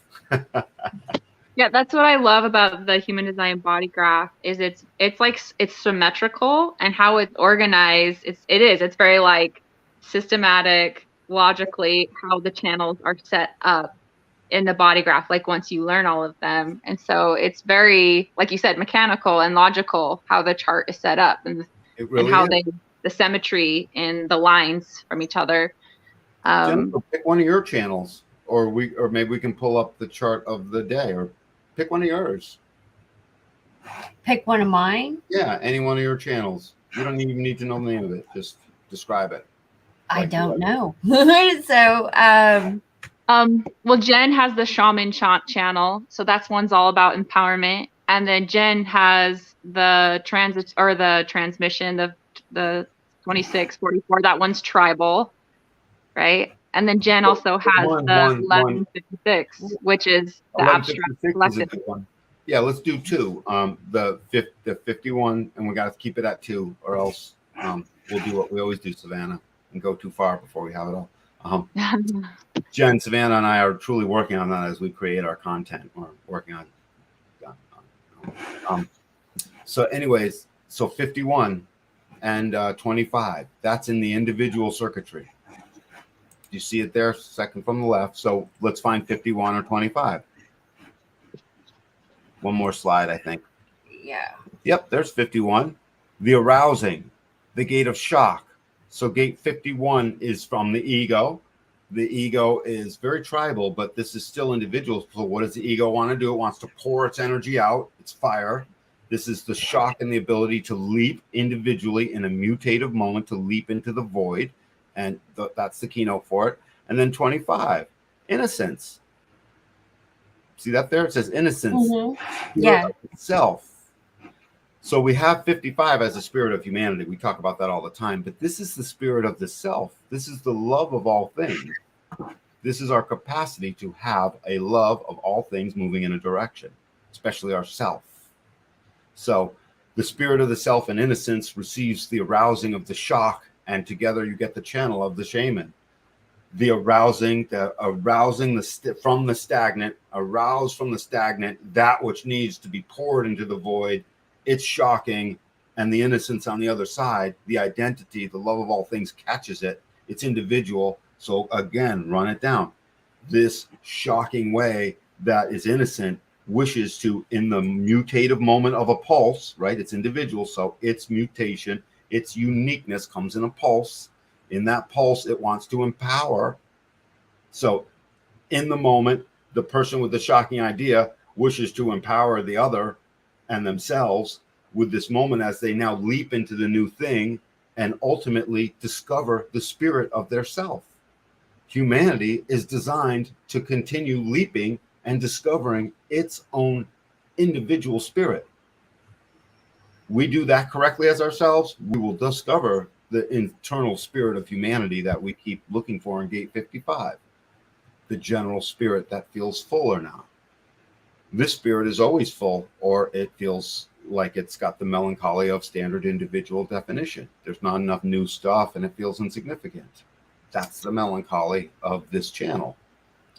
Yeah, that's what I love about the human design body graph is it's like it's symmetrical, and how it's organized. It's very like systematic, logically how the channels are set up in the body graph, like once you learn all of them. And so it's very, like you said, mechanical and logical how the chart is set up, and Really how is. the symmetry in the lines from each other. Jennifer, pick one of your channels, or maybe we can pull up the chart of the day, or pick one of yours. Pick one of mine. Yeah, any one of your channels. You don't even need to know the name of it. Just describe it. I Like don't you know. So, Well, Jen has the shaman channel, so that's one's all about empowerment, and then Jen has the transit or the transmission, the 2644. That one's tribal, right? And then Jen also has the 1156, which is the abstract 1156 is a collective. good one. Yeah, let's do two. The 51, and we got to keep it at 2, or else we'll do what we always do, Savannah, and go too far before we have it all. Jen, Savannah, and I are truly working on that as we create our content. We're working on. So, anyways, so 51 and 25. That's in the individual circuitry. You see it there, second from the left. So let's find 51 or 25. One more slide, I think. yeah. Yep, there's 51. The arousing, the gate of shock. So gate 51 is from the ego. The ego is very tribal, but this is still individual. So what does the ego want to do? It wants to pour its energy out. It's fire. This is the shock and the ability to leap individually in a mutative moment, to leap into the void. And that's the keynote for it. And then 25, innocence. See that there? It says innocence. Mm-hmm. Yeah. Self. So we have 55 as a spirit of humanity. We talk about that all the time. But this is the spirit of the self. This is the love of all things. This is our capacity to have a love of all things moving in a direction, especially ourself. So the spirit of the self and innocence receives the arousing of the shock, and together you get the channel of the shaman. The arousing from the stagnant, arouse from the stagnant, that which needs to be poured into the void. It's shocking, and the innocence on the other side, the identity, the love of all things catches it. It's individual. So again, run it down. This shocking way that is innocent wishes to, in the mutative moment of a pulse, right? It's individual. So its mutation, its uniqueness comes in a pulse. In that pulse, it wants to empower. So in the moment, the person with the shocking idea wishes to empower the other and themselves with this moment as they now leap into the new thing and ultimately discover the spirit of their self. Humanity is designed to continue leaping and discovering its own individual spirit. We do that correctly as ourselves, we will discover the internal spirit of humanity that we keep looking for in gate 55, the general spirit that feels full or not. This spirit is always full, or it feels like it's got the melancholy of standard individual definition. There's not enough new stuff and it feels insignificant. That's the melancholy of this channel.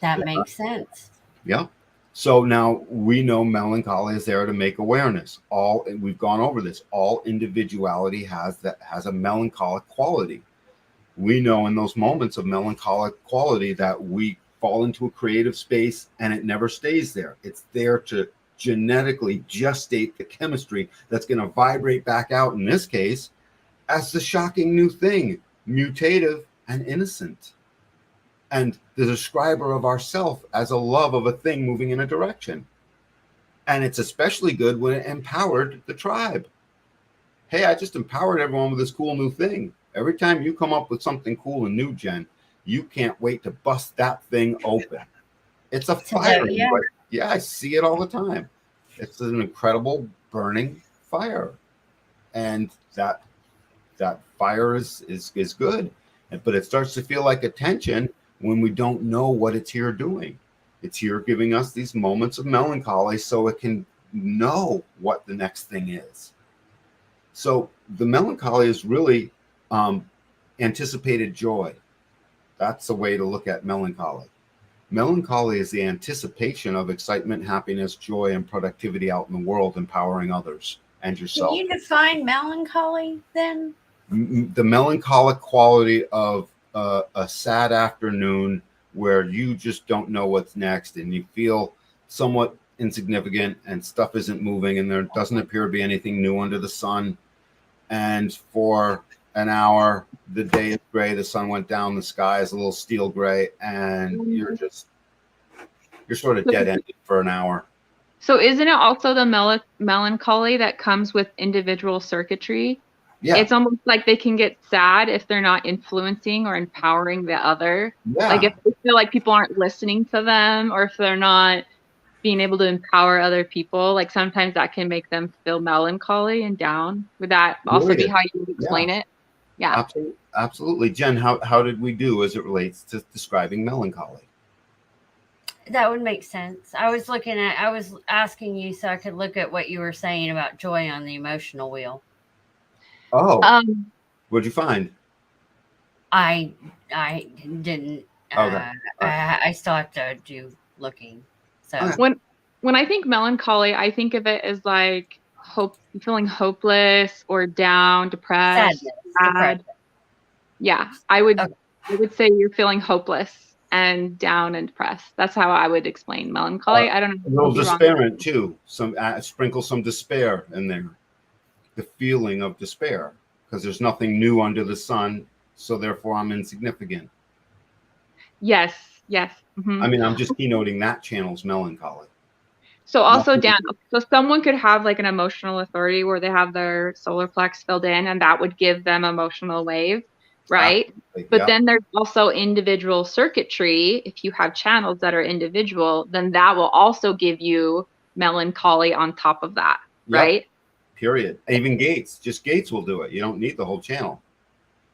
That makes sense. Yeah. So now we know melancholy is there to make awareness. We've gone over this. All individuality has a melancholic quality. We know in those moments of melancholic quality that we fall into a creative space and it never stays there. It's there to genetically gestate the chemistry that's going to vibrate back out, in this case, as the shocking new thing, mutative, and innocent. And the describer of ourself as a love of a thing moving in a direction. And it's especially good when it empowered the tribe. Hey, I just empowered everyone with this cool new thing. Every time you come up with something cool and new, Jen, you can't wait to bust that thing open. It's a fire. Yeah. Yeah, I see it all the time. It's an incredible burning fire. And that fire is good. But it starts to feel like a tension when we don't know what it's here doing. It's here giving us these moments of melancholy so it can know what the next thing is. So the melancholy is really anticipated joy. That's a way to look at melancholy. Melancholy is the anticipation of excitement, happiness, joy, and productivity out in the world, empowering others and yourself. Can you define melancholy then? The melancholic quality of a sad afternoon where you just don't know what's next and you feel somewhat insignificant and stuff isn't moving and there doesn't appear to be anything new under the sun. And for an hour, the day is gray, the sun went down, the sky is a little steel gray, and you're sort of dead-ended for an hour. So isn't it also the melancholy that comes with individual circuitry? Yeah. It's almost like they can get sad if they're not influencing or empowering the other. Yeah. Like if they feel like people aren't listening to them, or if they're not being able to empower other people, like sometimes that can make them feel melancholy and down. Would that also be how you would explain it? Yeah. Absolutely. Jen, how did we do as it relates to describing melancholy? That would make sense. I was asking you so I could look at what you were saying about joy on the emotional wheel. Oh, what'd you find? I didn't. Okay. I still have to do looking. So when I think melancholy, I think of it as like feeling hopeless or down, depressed, sad. Yeah, I would say you're feeling hopeless and down and depressed. That's how I would explain melancholy. I don't know. A little despairing too. Sprinkle some despair in there. The feeling of despair, because there's nothing new under the sun, so therefore I'm insignificant. Yes. Mm-hmm. I mean, I'm just keynoting that channel's melancholy. So also, Dan, so someone could have like an emotional authority where they have their solar plex filled in, and that would give them emotional wave, right? Absolutely. But then there's also individual circuitry. If you have channels that are individual, then that will also give you melancholy on top of that, right? Period. Even gates will do it. You don't need the whole channel.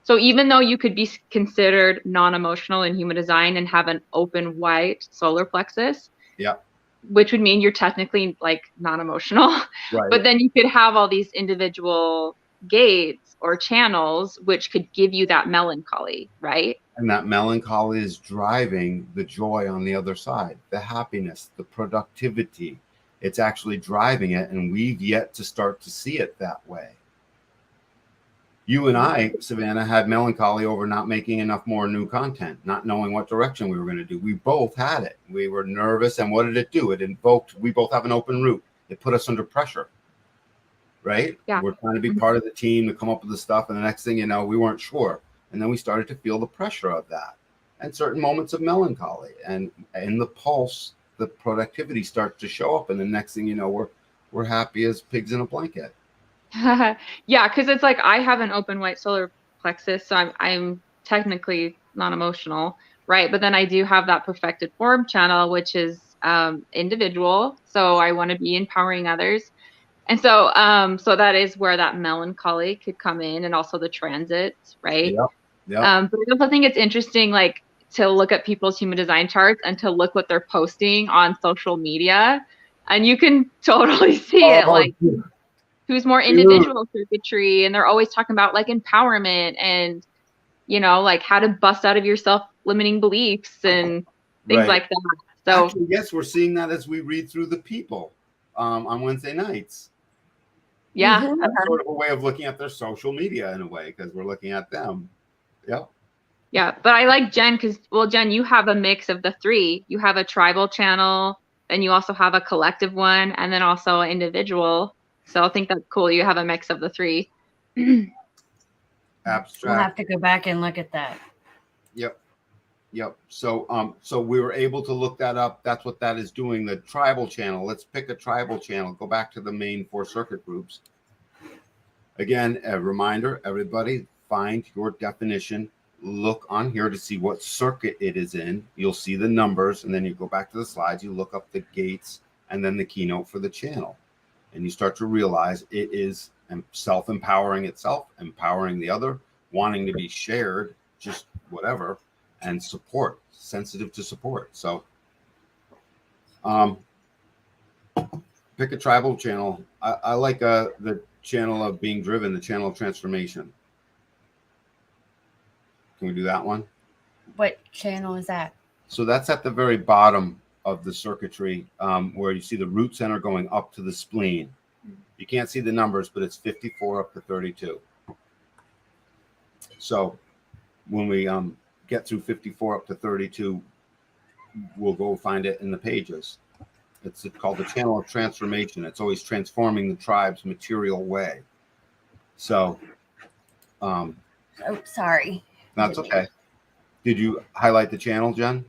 So even though you could be considered non-emotional in human design and have an open white solar plexus, which would mean you're technically like non-emotional, right. But then you could have all these individual gates or channels, which could give you that melancholy, right? And that melancholy is driving the joy on the other side, the happiness, the productivity. It's actually driving it, and we've yet to start to see it that way. You and I, Savannah, had melancholy over not making enough more new content, not knowing what direction we were going to do. We both had it. We were nervous, and what did it do? It invoked, we both have an open root. It put us under pressure, right? Yeah. We're trying to be part of the team to come up with the stuff, and the next thing you know, we weren't sure. And then we started to feel the pressure of that and certain moments of melancholy. And in the pulse, the productivity starts to show up, and the next thing you know, we're happy as pigs in a blanket. Yeah, because it's like I have an open white solar plexus, so I'm technically non-emotional, right? But then I do have that perfected form channel, which is individual. So I want to be empowering others, and so that is where that melancholy could come in, and also the transits, right? Yeah. But I also think it's interesting, like, to look at people's human design charts and to look what they're posting on social media, and you can totally see it, like. Who's more individual circuitry, and they're always talking about like empowerment and, you know, like how to bust out of your self-limiting beliefs and things like that. So actually, yes, we're seeing that as we read through the people on Wednesday nights. Yeah. That's sort of a way of looking at their social media in a way, because we're looking at them. Yeah, but I like Jen because, well, Jen, you have a mix of the three. You have a tribal channel, then you also have a collective one, and then also an individual. So I think that's cool. You have a mix of the three. abstract. have to go back and look at that. Yep. So we were able to look that up. That's what that is doing. The tribal channel. Let's pick a tribal channel. Go back to the main 4 circuit groups. Again, a reminder, everybody, find your definition. Look on here to see what circuit it is in. You'll see the numbers, and then you go back to the slides. You look up the gates and then the keynote for the channel. And you start to realize it is self-empowering itself, empowering the other, wanting to be shared, just whatever, and support, sensitive to support. So pick a tribal channel. I like the channel of being driven, the channel of transformation. Can we do that one? What channel is that? So that's at the very bottom of the circuitry, where you see the root center going up to the spleen. You can't see the numbers, but it's 54 up to 32. So when we get through 54 up to 32, we'll go find it in the pages. It's called the channel of transformation. It's always transforming the tribe's material way. So, Oh, sorry. that's okay. Did you highlight the channel, Jen?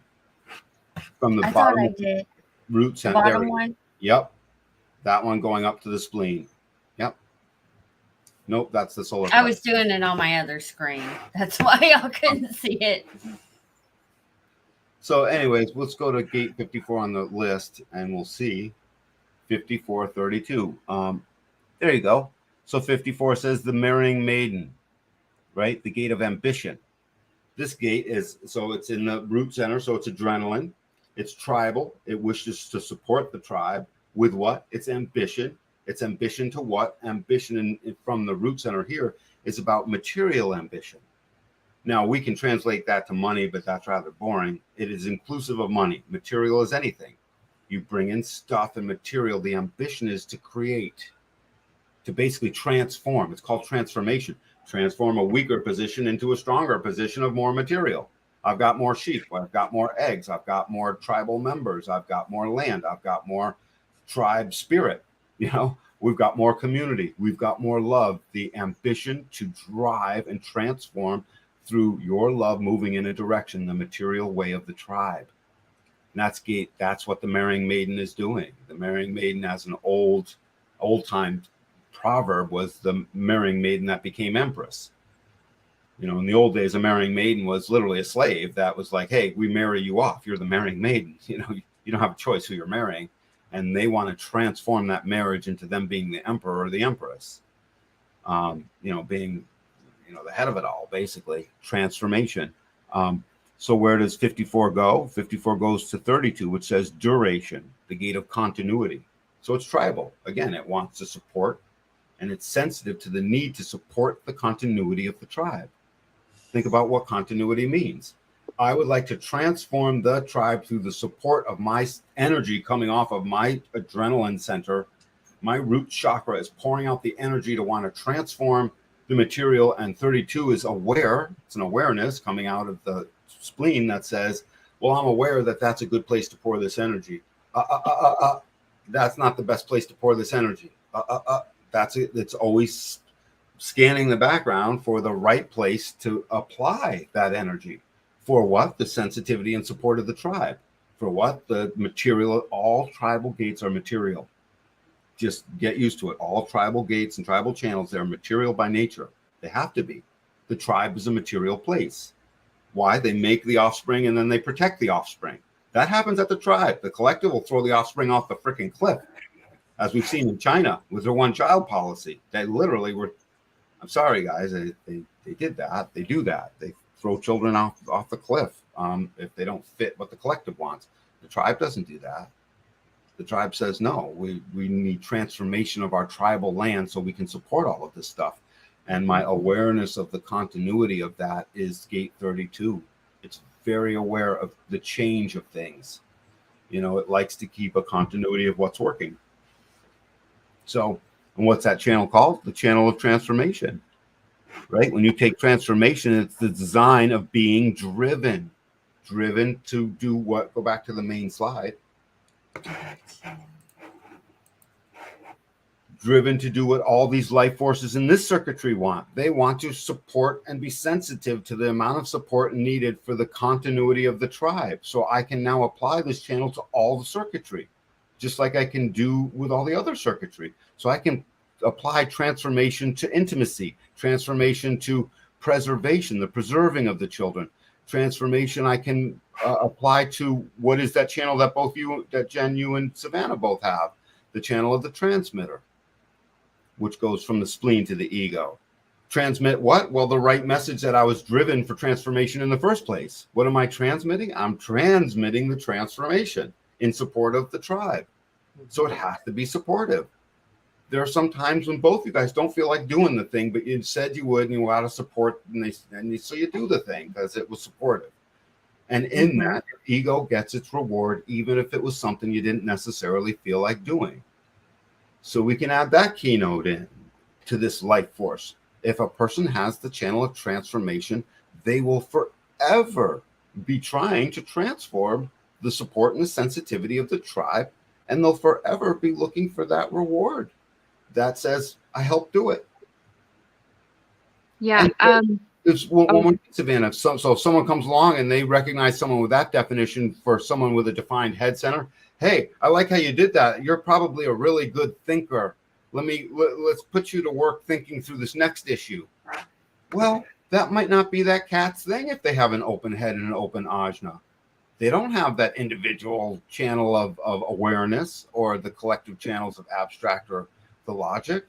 From the I bottom thought I did. root center. Bottom There. one. Yep. That one going up to the spleen. Yep. Nope, that's the solar I was doing it on my other screen. That's why y'all couldn't see it. So anyways, let's go to gate 54 on the list and we'll see 5432. There you go. So 54 says the marrying maiden, right? The gate of ambition. This gate is, so it's in the root center. So it's adrenaline. It's tribal. It wishes to support the tribe with what? It's ambition. It's ambition to what? Ambition from the root center here is about material ambition. Now, we can translate that to money, but that's rather boring. It is inclusive of money. Material is anything. You bring in stuff and material. The ambition is to create, to basically transform. It's called transformation. Transform a weaker position into a stronger position of more material. I've got more sheep. I've got more eggs. I've got more tribal members. I've got more land. I've got more tribe spirit. You know, we've got more community. We've got more love. The ambition to drive and transform through your love moving in a direction, the material way of the tribe. And that's what the marrying maiden is doing. The marrying maiden, as an old-time proverb, was the marrying maiden that became empress. You know, in the old days, a marrying maiden was literally a slave that was like, hey, we marry you off. You're the marrying maiden. You know, you don't have a choice who you're marrying. And they want to transform that marriage into them being the emperor or the empress. Being the head of it all, basically. Transformation. So where does 54 go? 54 goes to 32, which says duration, the gate of continuity. So it's tribal. Again, it wants to support, and it's sensitive to the need to support the continuity of the tribe. Think about what continuity means. I would like to transform the tribe through the support of my energy coming off of my adrenaline center. My root chakra is pouring out the energy to want to transform the material, and 32 is aware. It's an awareness coming out of the spleen that says, well, I'm aware that that's a good place to pour this energy. That's not the best place to pour this energy. That's it. It's always scanning the background for the right place to apply that energy. For what? The sensitivity and support of the tribe. For what? The material. All tribal gates are material. Just get used to it. All tribal gates and tribal channels, they're material by nature. They have to be. The tribe is a material place. Why? They make the offspring and then they protect the offspring. That happens at the tribe. The collective will throw the offspring off the freaking cliff, as we've seen in China with their one-child policy. They literally were, I'm sorry, guys, they did that. They do that. They throw children off the cliff if they don't fit what the collective wants. The tribe doesn't do that. The tribe says, no, we need transformation of our tribal land so we can support all of this stuff. And my awareness of the continuity of that is gate 32. It's very aware of the change of things. You know, it likes to keep a continuity of what's working. So, and what's that channel called? The channel of transformation, right? When you take transformation, it's the design of being driven to do what? Go back to the main slide. driven to do what all these life forces in this circuitry want. They want to support and be sensitive to the amount of support needed for the continuity of the tribe. So I can now apply this channel to all the circuitry, just like I can do with all the other circuitry. So I can apply transformation to intimacy, transformation to preservation, the preserving of the children, transformation I can apply to what is that channel that both you, that Jen, you and Savannah both have, the channel of the transmitter, which goes from the spleen to the ego. Transmit what? Well, the right message that I was driven for transformation in the first place. What am I transmitting? I'm transmitting the transformation in support of the tribe. So it has to be supportive. There are some times when both you guys don't feel like doing the thing, but you said you would, and you out of support, so you do the thing because it was supportive. And in that, your ego gets its reward, even if it was something you didn't necessarily feel like doing. So we can add that keynote in to this life force. If a person has the channel of transformation, they will forever be trying to transform the support and the sensitivity of the tribe, and they'll forever be looking for that reward that says, I helped do it. Yeah. Savannah, so if someone comes along and they recognize someone with that definition for someone with a defined head center, hey, I like how you did that. You're probably a really good thinker. Let's put you to work thinking through this next issue. Well, that might not be that cat's thing if they have an open head and an open ajna. They don't have that individual channel of awareness or the collective channels of abstract or the logic.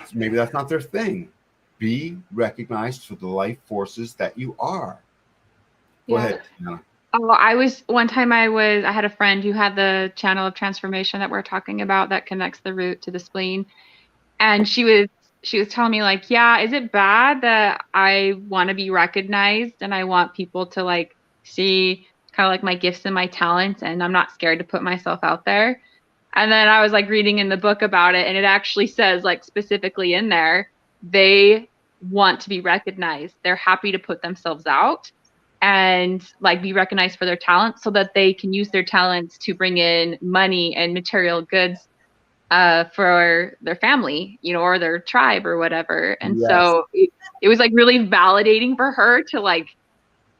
So maybe that's not their thing. Be recognized for the life forces that you are. Go ahead, Anna. Oh, one time I had a friend who had the channel of transformation that we're talking about that connects the root to the spleen. And she was telling me like, yeah, is it bad that I want to be recognized and I want people to like see kind of like my gifts and my talents, and I'm not scared to put myself out there? And then I was like reading in the book about it, and it actually says like specifically in there, they want to be recognized. They're happy to put themselves out and like be recognized for their talents so that they can use their talents to bring in money and material goods for their family, or their tribe or whatever. And so it was like really validating for her to like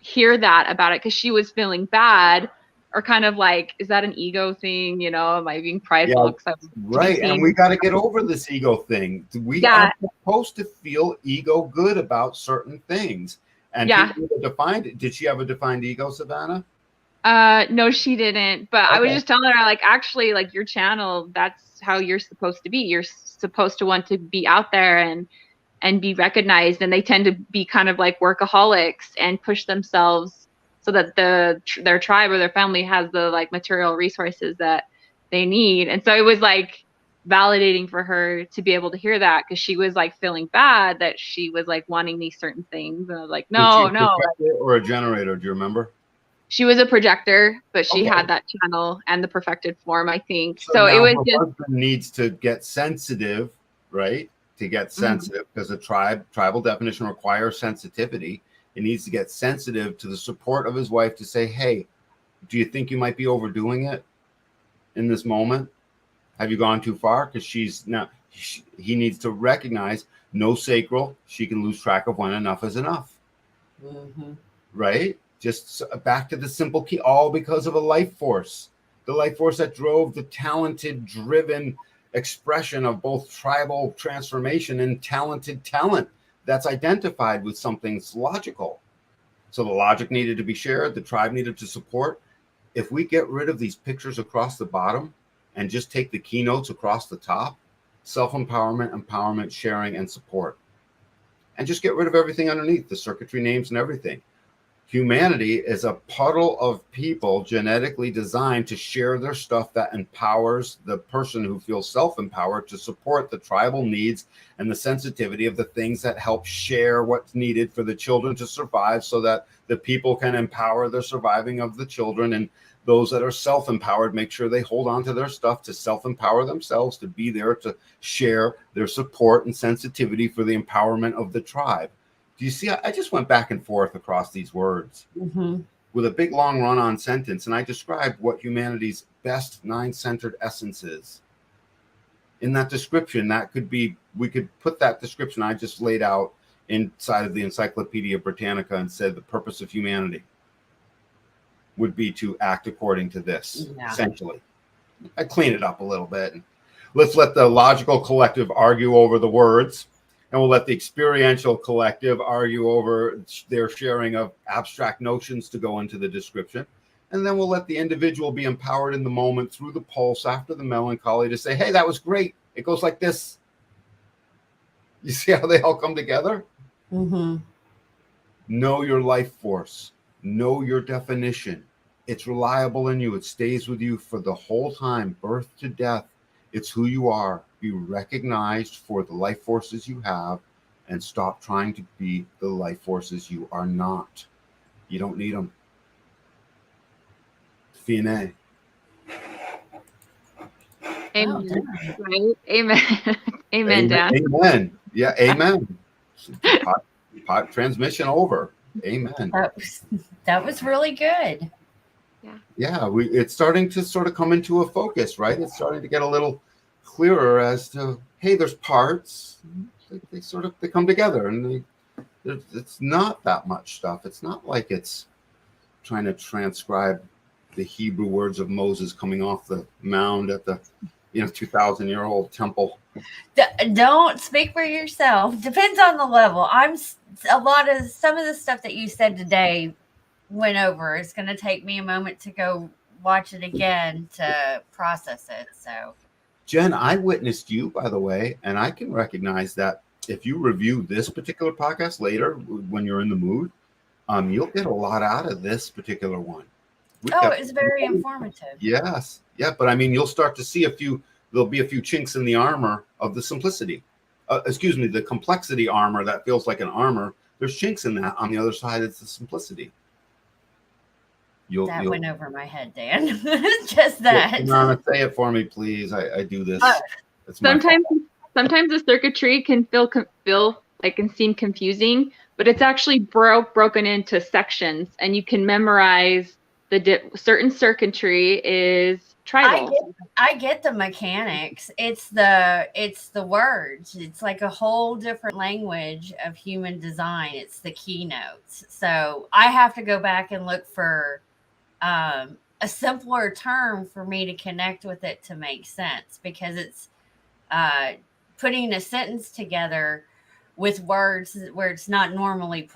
hear that about it, because she was feeling bad or kind of like, is that an ego thing? Am I being prideful? Yeah, right. And we got to get over this ego thing. We are supposed to feel ego good about certain things. And people defined it. Did she have a defined ego, Savannah? No, she didn't. But I was just telling her, like, actually, like your channel, that's how you're supposed to be. You're supposed to want to be out there and be recognized. And they tend to be kind of like workaholics and push themselves so that their tribe or their family has the like material resources that they need. And so it was like validating for her to be able to hear that, because she was like feeling bad that she was like wanting these certain things. And I was like, no. Or a generator, do you remember? She was a projector, but she had that channel and the perfected form, I think. So it was just husband needs to get sensitive, right? To get sensitive, because the tribal definition requires sensitivity. It needs to get sensitive to the support of his wife to say, hey, do you think you might be overdoing it in this moment? Have you gone too far? Because he needs to recognize no sacral. She can lose track of when enough is enough. Right? Just back to the simple key, all because of a life force. The life force that drove the talented, driven expression of both tribal transformation and talented talent that's identified with something's logical. So the logic needed to be shared, the tribe needed to support. If we get rid of these pictures across the bottom and just take the keynotes across the top, self-empowerment, empowerment, sharing, and support, and just get rid of everything underneath, the circuitry names and everything. Humanity is a puddle of people genetically designed to share their stuff that empowers the person who feels self-empowered to support the tribal needs and the sensitivity of the things that help share what's needed for the children to survive, so that the people can empower the surviving of the children, and those that are self-empowered make sure they hold on to their stuff to self-empower themselves, to be there to share their support and sensitivity for the empowerment of the tribe. Do you see? I just went back and forth across these words with a big, long run-on sentence, and I described what humanity's best 9-centered essence is. in that description, that could be, we could put that description I just laid out inside of the Encyclopedia Britannica and said the purpose of humanity would be to act according to this, essentially. I clean it up a little bit. Let's let the logical collective argue over the words, and we'll let the experiential collective argue over their sharing of abstract notions to go into the description. And then we'll let the individual be empowered in the moment through the pulse after the melancholy to say, hey, that was great. It goes like this. You see how they all come together? Mm-hmm. Know your life force. Know your definition. It's reliable in you. It stays with you for the whole time, birth to death. It's who you are. Be recognized for the life forces you have and stop trying to be the life forces you are not. You don't need them. Fianna. Amen. Right? Amen. Amen, Dan. Amen. Yeah, amen. Pot transmission over. Amen. That was really good. Yeah, it's starting to sort of come into a focus, right? It's starting to get a little clearer as to, hey, there's parts. They come together, and it's not that much stuff. It's not like it's trying to transcribe the Hebrew words of Moses coming off the mound at the 2,000-year-old temple. Don't speak for yourself. Depends on the level. Some of the stuff that you said today went over. It's going to take me a moment to go watch it again to process it. So, Jen, I witnessed you, by the way, and I can recognize that if you review this particular podcast later when you're in the mood, you'll get a lot out of this particular one. It's very informative. Yes. Yeah. But I mean, you'll start to see there'll be a few chinks in the armor of the simplicity. The complexity armor that feels like an armor. There's chinks in that. On the other side, it's the simplicity. You'll went over my head, Dan. Just that. Say it for me, please. I do this. Sometimes the circuitry can feel like and seem confusing, but it's actually broken into sections, and you can memorize certain circuitry is tribal. I get the mechanics. It's the words. It's like a whole different language of human design. It's the keynotes. So I have to go back and look for a simpler term for me to connect with it to make sense, because it's putting a sentence together with words where it's not normally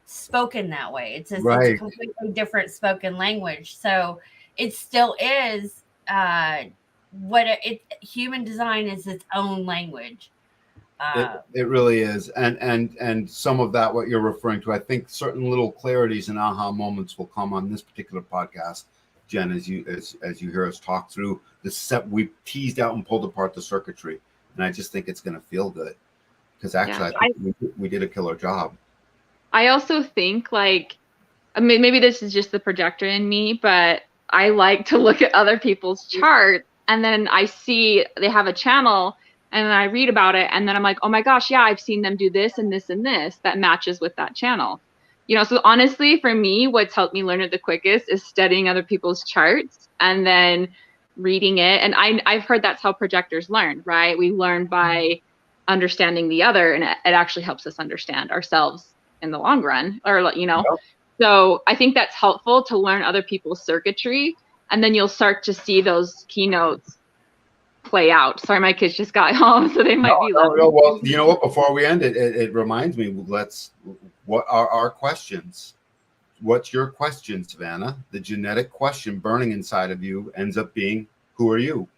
spoken that way. It's a completely different spoken language. So it still is human design is its own language. It really is. And some of that, what you're referring to, I think certain little clarities and aha moments will come on this particular podcast, Jen, as you hear us talk through we teased out and pulled apart the circuitry. And I just think it's going to feel good, because actually I think we did a killer job. I also think, maybe this is just the projector in me, but I like to look at other people's charts, and then I see they have a channel, and then I read about it, and then I'm like, oh my gosh, yeah, I've seen them do this and this and this that matches with that channel. So honestly, for me, what's helped me learn it the quickest is studying other people's charts and then reading it. And I've heard that's how projectors learn, right? We learn by understanding the other, and it actually helps us understand ourselves in the long run, So I think that's helpful to learn other people's circuitry, and then you'll start to see those keynotes play out. Sorry, my kids just got home, so they might be laughing. No, well, you know what? Before we end it reminds me, what are our questions? What's your question, Savannah? The genetic question burning inside of you ends up being, who are you?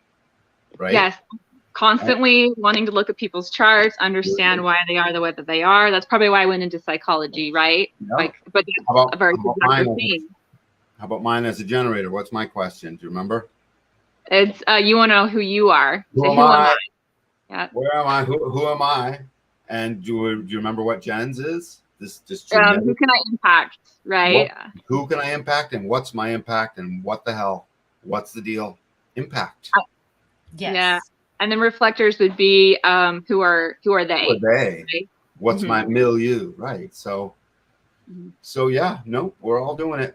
Right? Yes. Constantly wanting to look at people's charts, understand why they are the way that they are. That's probably why I went into psychology, right? Yeah. But how about mine as a generator? What's my question? Do you remember? It's you want to know who you are. Who am I? Yeah. Where am I? Who am I? And do you remember what Jen's is? Who can I impact? Right. Who can I impact, and what's my impact, and what the hell? What's the deal? Impact. Yes. Yeah. And then reflectors would be who are they? Who are they? Right? What's my milieu? Right. So yeah, no, we're all doing it.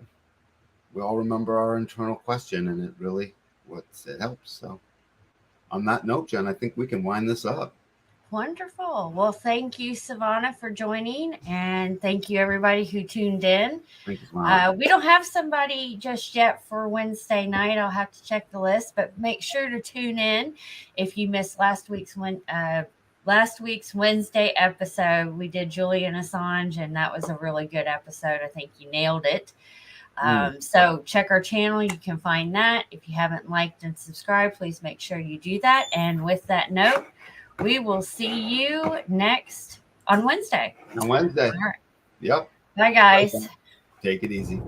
We all remember our internal question, and it really it helps. So on that note, Jen, I think we can wind this up. Wonderful. Well, thank you, Savannah, for joining. And thank you, everybody who tuned in. Thank you, Savannah. We don't have somebody just yet for Wednesday night. I'll have to check the list, but make sure to tune in. If you missed last week's Wednesday episode, we did Julian Assange, and that was a really good episode. I think you nailed it. So check our channel. You can find that. If you haven't liked and subscribed, please make sure you do that. And with that note, we will see you next on Wednesday. On Wednesday. All right. Yep. Bye, guys. Take it easy.